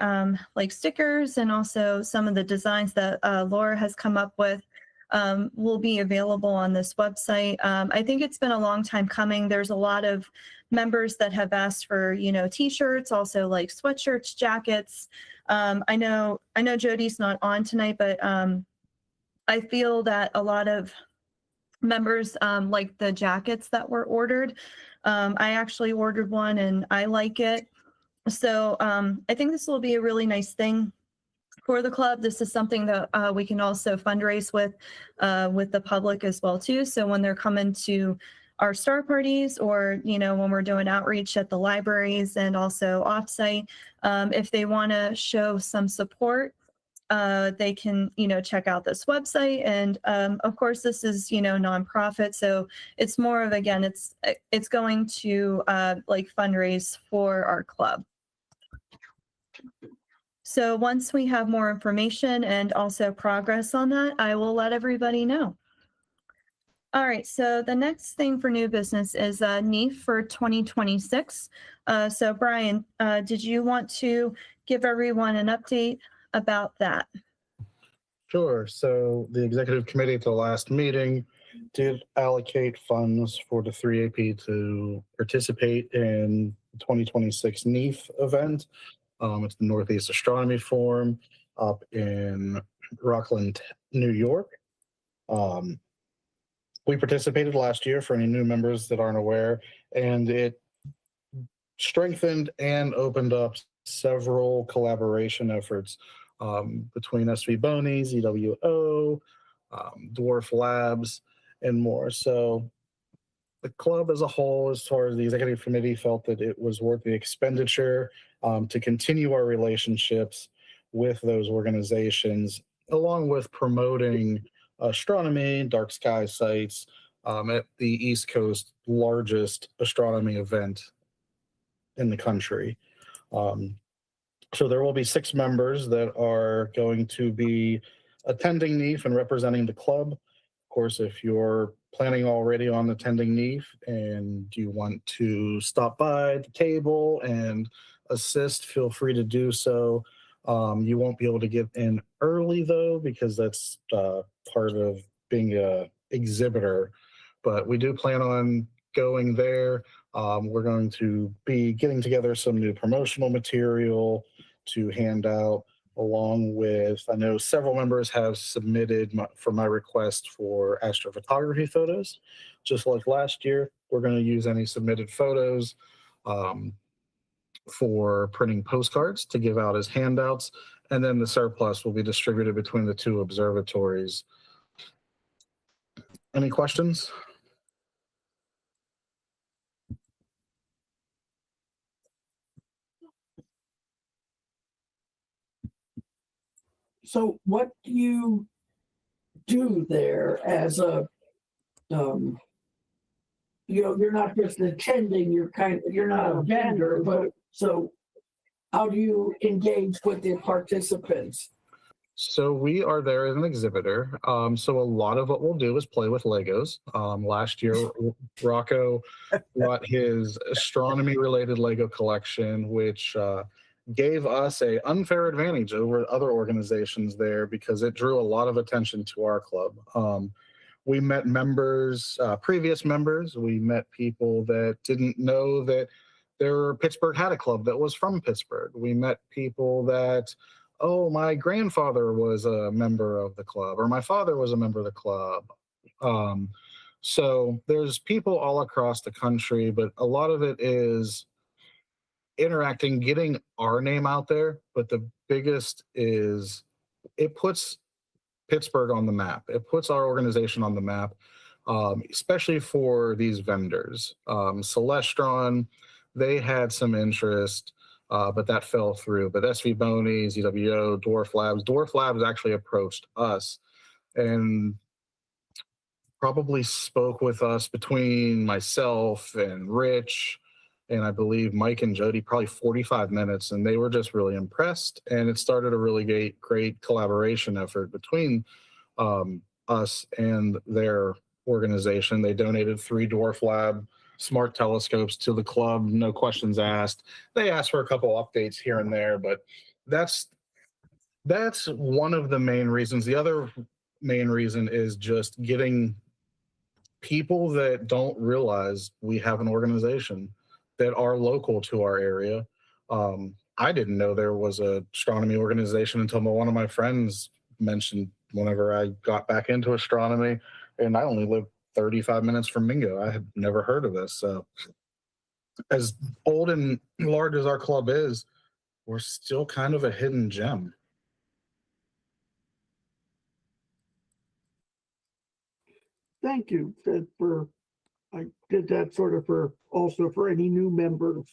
[SPEAKER 1] like stickers and also some of the designs that Laura has come up with will be available on this website. I think it's been a long time coming. There's a lot of members that have asked for, t-shirts, also like sweatshirts, jackets. I know Jody's not on tonight, but I feel that a lot of members like the jackets that were ordered. I actually ordered one and I like it. So I think this will be a really nice thing for the club. This is something that we can also fundraise with the public as well too. So when they're coming to our star parties, or when we're doing outreach at the libraries and also offsite, if they want to show some support, they can, check out this website. And of course, this is, nonprofit. So it's more of, again, it's going to like fundraise for our club. So once we have more information and also progress on that, I will let everybody know. All right, so the next thing for new business is NEAF for 2026. So Brian, did you want to give everyone an update about that?
[SPEAKER 18] Sure. So the executive committee at the last meeting did allocate funds for the 3AP to participate in the 2026 NEAF event. It's the Northeast Astronomy Forum up in Rockland, New York. We participated last year, for any new members that aren't aware, and it strengthened and opened up several collaboration efforts between SV Boney's, EWO, Dwarf Labs, and more. So the club as a whole, as far as the executive committee, felt that it was worth the expenditure to continue our relationships with those organizations, along with promoting astronomy, dark sky sites at the East Coast largest astronomy event in the country. So there will be 6 members that are going to be attending NEAF and representing the club. Of course, if you're planning already on attending NEAF and you want to stop by the table and assist, feel free to do so. You won't be able to get in early though, because that's part of being a exhibitor. But we do plan on going there. We're going to be getting together some new promotional material to hand out, along with, I know several members have submitted for my request for astrophotography photos. Just like last year, we're going to use any submitted photos for printing postcards to give out as handouts, and then the surplus will be distributed between the 2 observatories. Any questions?
[SPEAKER 20] So what do you do there as a, you're not just attending, you're not a vendor, but so how do you engage with the participants?
[SPEAKER 18] So we are there as an exhibitor. So a lot of what we'll do is play with Legos. Last year, Rocco brought his astronomy-related Lego collection, which gave us an unfair advantage over other organizations there because it drew a lot of attention to our club. We met members, previous members. We met people that didn't know that Pittsburgh had a club that was from Pittsburgh. We met people that, oh, my grandfather was a member of the club, or my father was a member of the club. So there's people all across the country, but a lot of it is interacting, getting our name out there. But the biggest is it puts Pittsburgh on the map. It puts our organization on the map, especially for these vendors. Celestron, they had some interest, but that fell through. But SV Boney's, EWO, Dwarf Labs actually approached us and probably spoke with us between myself and Rich, and I believe Mike and Jody, probably 45 minutes, and they were just really impressed. And it started a really great collaboration effort between us and their organization. They donated 3 Dwarf Lab smart telescopes to the club, no questions asked. They asked for a couple updates here and there, but that's one of the main reasons. The other main reason is just getting people that don't realize we have an organization that are local to our area. I didn't know there was an astronomy organization until one of my friends mentioned whenever I got back into astronomy, and I only live 35 minutes from Mingo. I had never heard of this. So as old and large as our club is, we're still kind of a hidden gem.
[SPEAKER 4] Thank you I did that sort of also for any new members,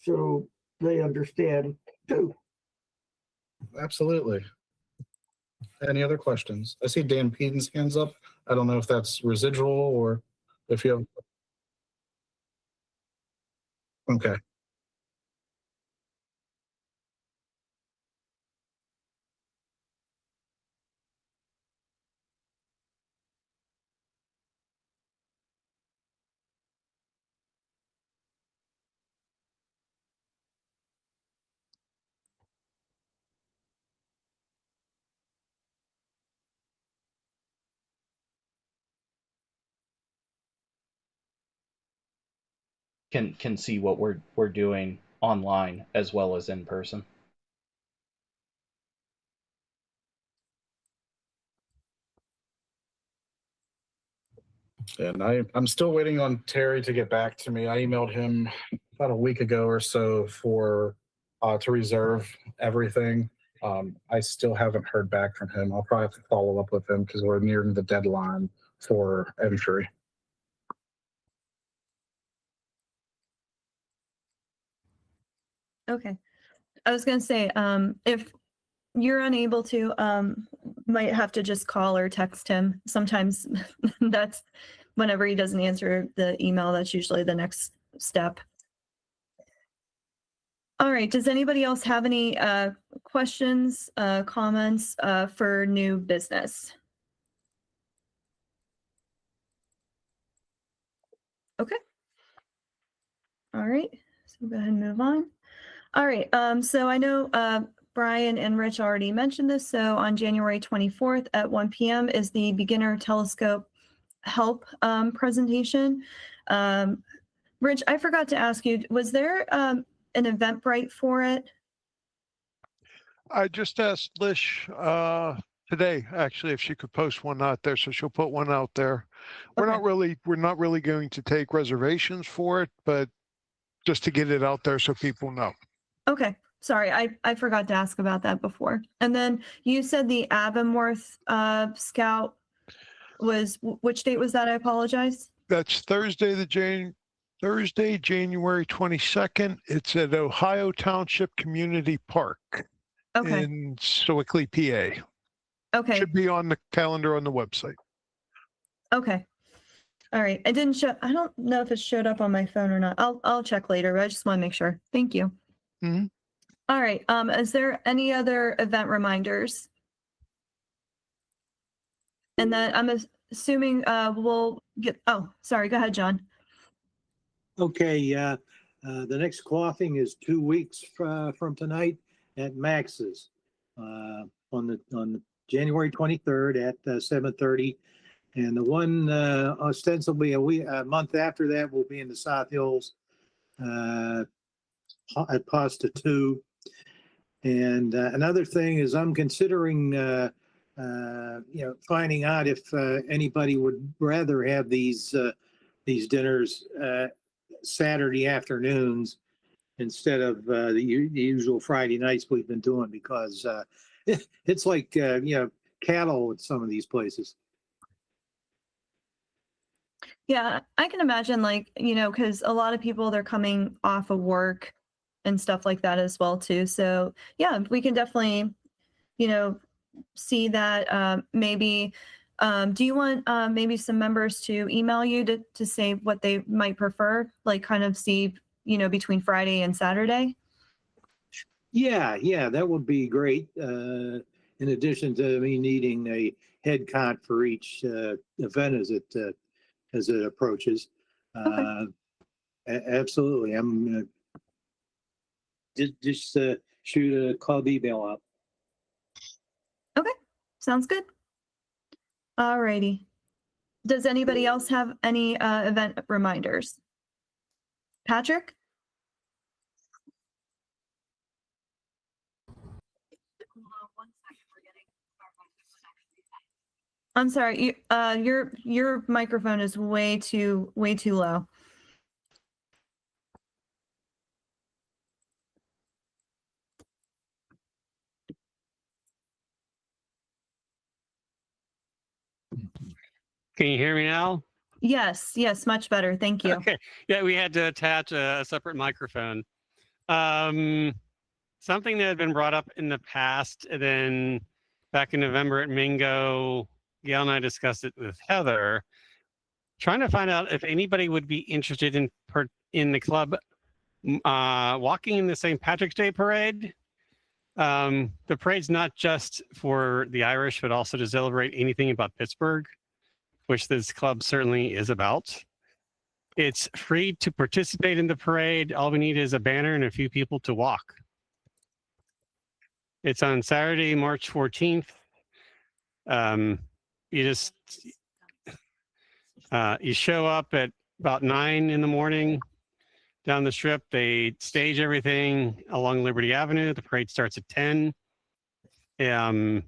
[SPEAKER 4] so they understand too.
[SPEAKER 18] absolutely. Any other questions? I see Dan Peden's hands up. I don't know if that's residual or if you have. Okay.
[SPEAKER 17] Can see what we're doing online as well as in person.
[SPEAKER 18] And I'm still waiting on Terry to get back to me. I emailed him about a week ago or so for to reserve everything. I still haven't heard back from him. I'll probably have to follow up with him because we're nearing the deadline for entry.
[SPEAKER 1] Okay. I was going to say, if you're unable to, might have to just call or text him. Sometimes that's whenever he doesn't answer the email, that's usually the next step. All right. Does anybody else have any questions, comments for new business? Okay. All right. So we'll go ahead and move on. All right. So I know Brian and Rich already mentioned this. So on January 24th at 1 p.m. is the Beginner Telescope Help presentation. Rich, I forgot to ask you, was there an Eventbrite for it?
[SPEAKER 2] I just asked Lish today, actually, if she could post one out there, so she'll put one out there. We're not really going to take reservations for it, but just to get it out there so people know.
[SPEAKER 1] Okay. Sorry, I forgot to ask about that before. And then you said the Avonworth Scout was, which date was that? I apologize.
[SPEAKER 2] That's Thursday, January 22nd. It's at Ohio Township Community Park in Sewickley, PA.
[SPEAKER 1] Okay.
[SPEAKER 2] Should be on the calendar on the website.
[SPEAKER 1] Okay. All right. I didn't show, I don't know if it showed up on my phone or not. I'll check later, but I just want to make sure. Thank you.
[SPEAKER 2] Mm-hmm.
[SPEAKER 1] All right. Is there any other event reminders? And then I'm assuming we'll get, oh, sorry. Go ahead, John.
[SPEAKER 19] Okay, the next quaffing is 2 weeks from tonight at Max's on the January 23rd at 7:30. And the one ostensibly a month after that will be in the South Hills at Pasta 2. And another thing is I'm considering, finding out if anybody would rather have these dinners Saturday afternoons instead of the usual Friday nights we've been doing, because it's like cattle at some of these places.
[SPEAKER 1] Yeah, I can imagine, like, because a lot of people, they're coming off of work and stuff like that as well too. So yeah, we can definitely, see that. Maybe do you want maybe some members to email you to say what they might prefer, like kind of see, between Friday and Saturday?
[SPEAKER 19] Yeah, that would be great. In addition to me needing a head count for each event as it approaches. Absolutely. I'm just shoot a club email out.
[SPEAKER 1] Okay, sounds good. All righty. Does anybody else have any event reminders? Patrick? I'm sorry, your microphone is way too low.
[SPEAKER 21] Can you hear me now?
[SPEAKER 1] Yes, much better. Thank you.
[SPEAKER 21] Okay. Yeah, we had to attach a separate microphone. something that had been brought up in the past, and then back in November at Mingo, Gail and I discussed it with Heather, trying to find out if anybody would be interested in the club walking in the St. Patrick's Day parade. The parade's not just for the Irish, but also to celebrate anything about Pittsburgh, which this club certainly is about. It's free to participate in the parade. All we need is a banner and a few people to walk. It's on Saturday, March 14th. You show up at about 9 in the morning down the strip. They stage everything along Liberty Avenue. The parade starts at 10. The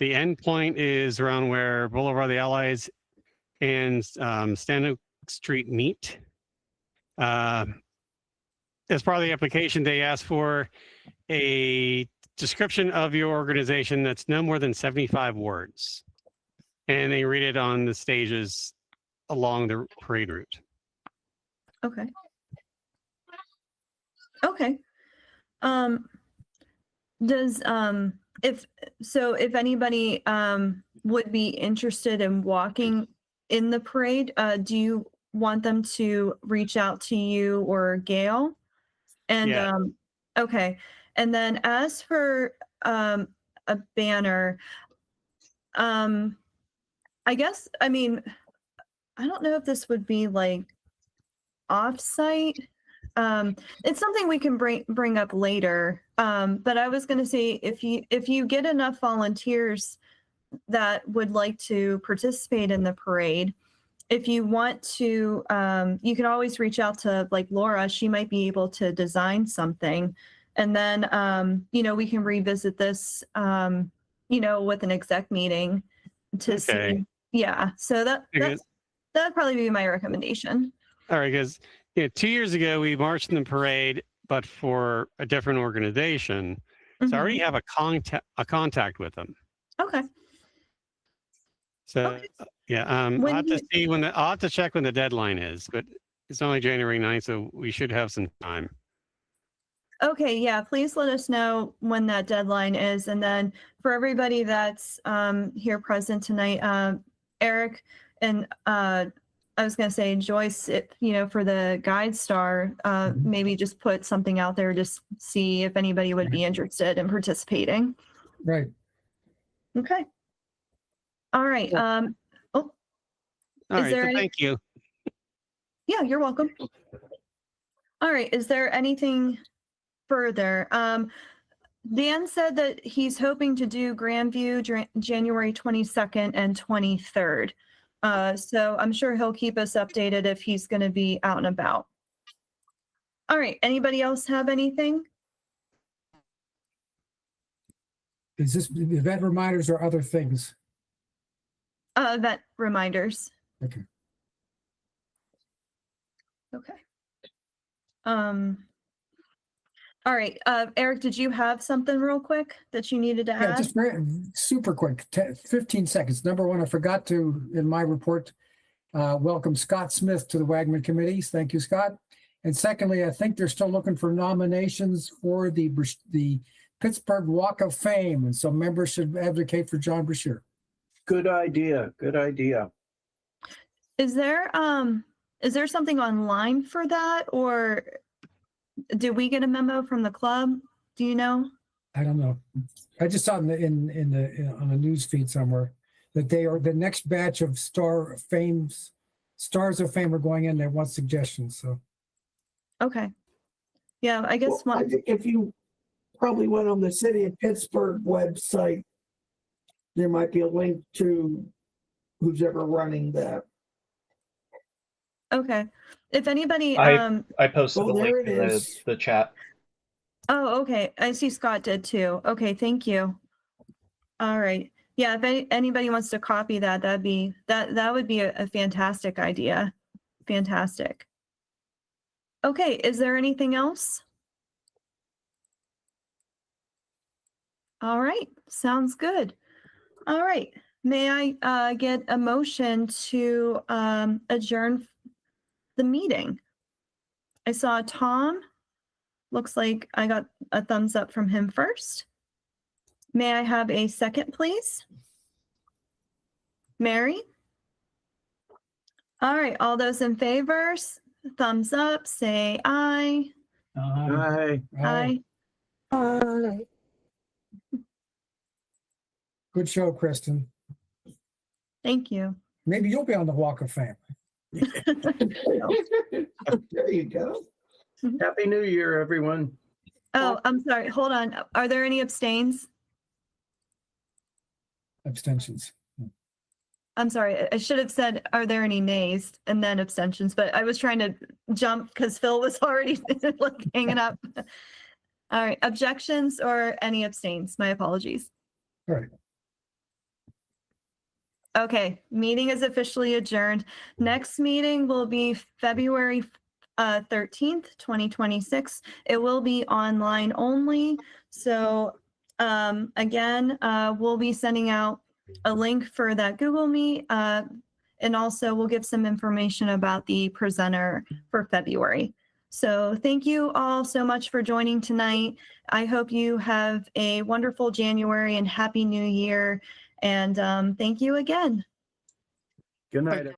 [SPEAKER 21] end point is around where Boulevard of the Allies and Stanhope Street meet. As part of the application, they ask for a description of your organization that's no more than 75 words. And they read it on the stages along the parade route.
[SPEAKER 1] Okay. Okay. If anybody would be interested in walking in the parade, do you want them to reach out to you or Gail? And
[SPEAKER 21] Yeah.
[SPEAKER 1] okay. And then as for a banner, I guess, I mean, I don't know if this would be like off-site. It's something we can bring up later. But I was going to say, if you get enough volunteers that would like to participate in the parade, if you want to, you can always reach out to like Laura. She might be able to design something, and then we can revisit this, with an exec meeting to see. Yeah, so that'd probably be my recommendation.
[SPEAKER 21] All right, because 2 years ago we marched in the parade, but for a different organization. So I already have a contact with them.
[SPEAKER 1] Okay.
[SPEAKER 21] So yeah, I'll have to see I'll have to check when the deadline is, but it's only January 9th, so we should have some time.
[SPEAKER 1] Okay, yeah, please let us know when that deadline is. And then for everybody that's here present tonight, Eric and I was going to say Joyce, for the Guide Star, maybe just put something out there to see if anybody would be interested in participating.
[SPEAKER 11] Right.
[SPEAKER 1] Okay. All right.
[SPEAKER 21] All right, so thank you.
[SPEAKER 1] Yeah, you're welcome. All right. Is there anything further? Dan said that he's hoping to do Grandview January 22nd and 23rd. So I'm sure he'll keep us updated if he's going to be out and about. All right. Anybody else have anything?
[SPEAKER 11] Is this event reminders or other things?
[SPEAKER 1] Event reminders.
[SPEAKER 11] Okay.
[SPEAKER 1] Okay. All right. Eric, did you have something real quick that you needed to add?
[SPEAKER 11] Yeah, just super quick, 15 seconds. Number one, I forgot to, in my report, welcome Scott Smith to the Wagman committees. Thank you, Scott. And secondly, I think they're still looking for nominations for the Pittsburgh Walk of Fame. And so members should advocate for John Brashear.
[SPEAKER 15] Good idea. Good idea.
[SPEAKER 1] Is there something online for that, or did we get a memo from the club? Do you know?
[SPEAKER 11] I don't know. I just saw on a news feed somewhere that they are the next batch of Stars of Fame are going in. They want suggestions. So. Okay.
[SPEAKER 1] Yeah, I guess
[SPEAKER 20] I think if you probably went on the City of Pittsburgh website, there might be a link to who's ever running that.
[SPEAKER 1] Okay. If anybody,
[SPEAKER 17] I posted the
[SPEAKER 1] there
[SPEAKER 17] link
[SPEAKER 1] it
[SPEAKER 17] in
[SPEAKER 1] is.
[SPEAKER 17] the chat.
[SPEAKER 1] Oh, okay. I see Scott did too. Okay, thank you. All right. Yeah, if anybody wants to copy that, that would be a fantastic idea. Fantastic. Okay, is there anything else? All right, sounds good. All right. May I get a motion to adjourn the meeting? I saw Tom looks like I got a thumbs up from him first. May I have a second, please? Mary? All right, all those in favor, thumbs up, say aye.
[SPEAKER 10] Aye.
[SPEAKER 1] Aye.
[SPEAKER 11] Good show, Kristen.
[SPEAKER 1] Thank you.
[SPEAKER 11] Maybe you'll be on the Walk of Fame.
[SPEAKER 4] There you go.
[SPEAKER 15] Happy New Year, everyone.
[SPEAKER 1] Oh, I'm sorry. Hold on. Are there any abstains?
[SPEAKER 11] Abstentions.
[SPEAKER 1] I'm sorry. I should have said, are there any nays and then abstentions? But I was trying to jump because Phil was already like hanging up. All right. Objections or any abstains? My apologies.
[SPEAKER 11] All right.
[SPEAKER 1] Okay. Meeting is officially adjourned. Next meeting will be February 13th, 2026. It will be online only. So again, we'll be sending out a link for that Google Meet, and also we'll give some information about the presenter for February. So thank you all so much for joining tonight. I hope you have a wonderful January and Happy New Year. And thank you again.
[SPEAKER 15] Good night.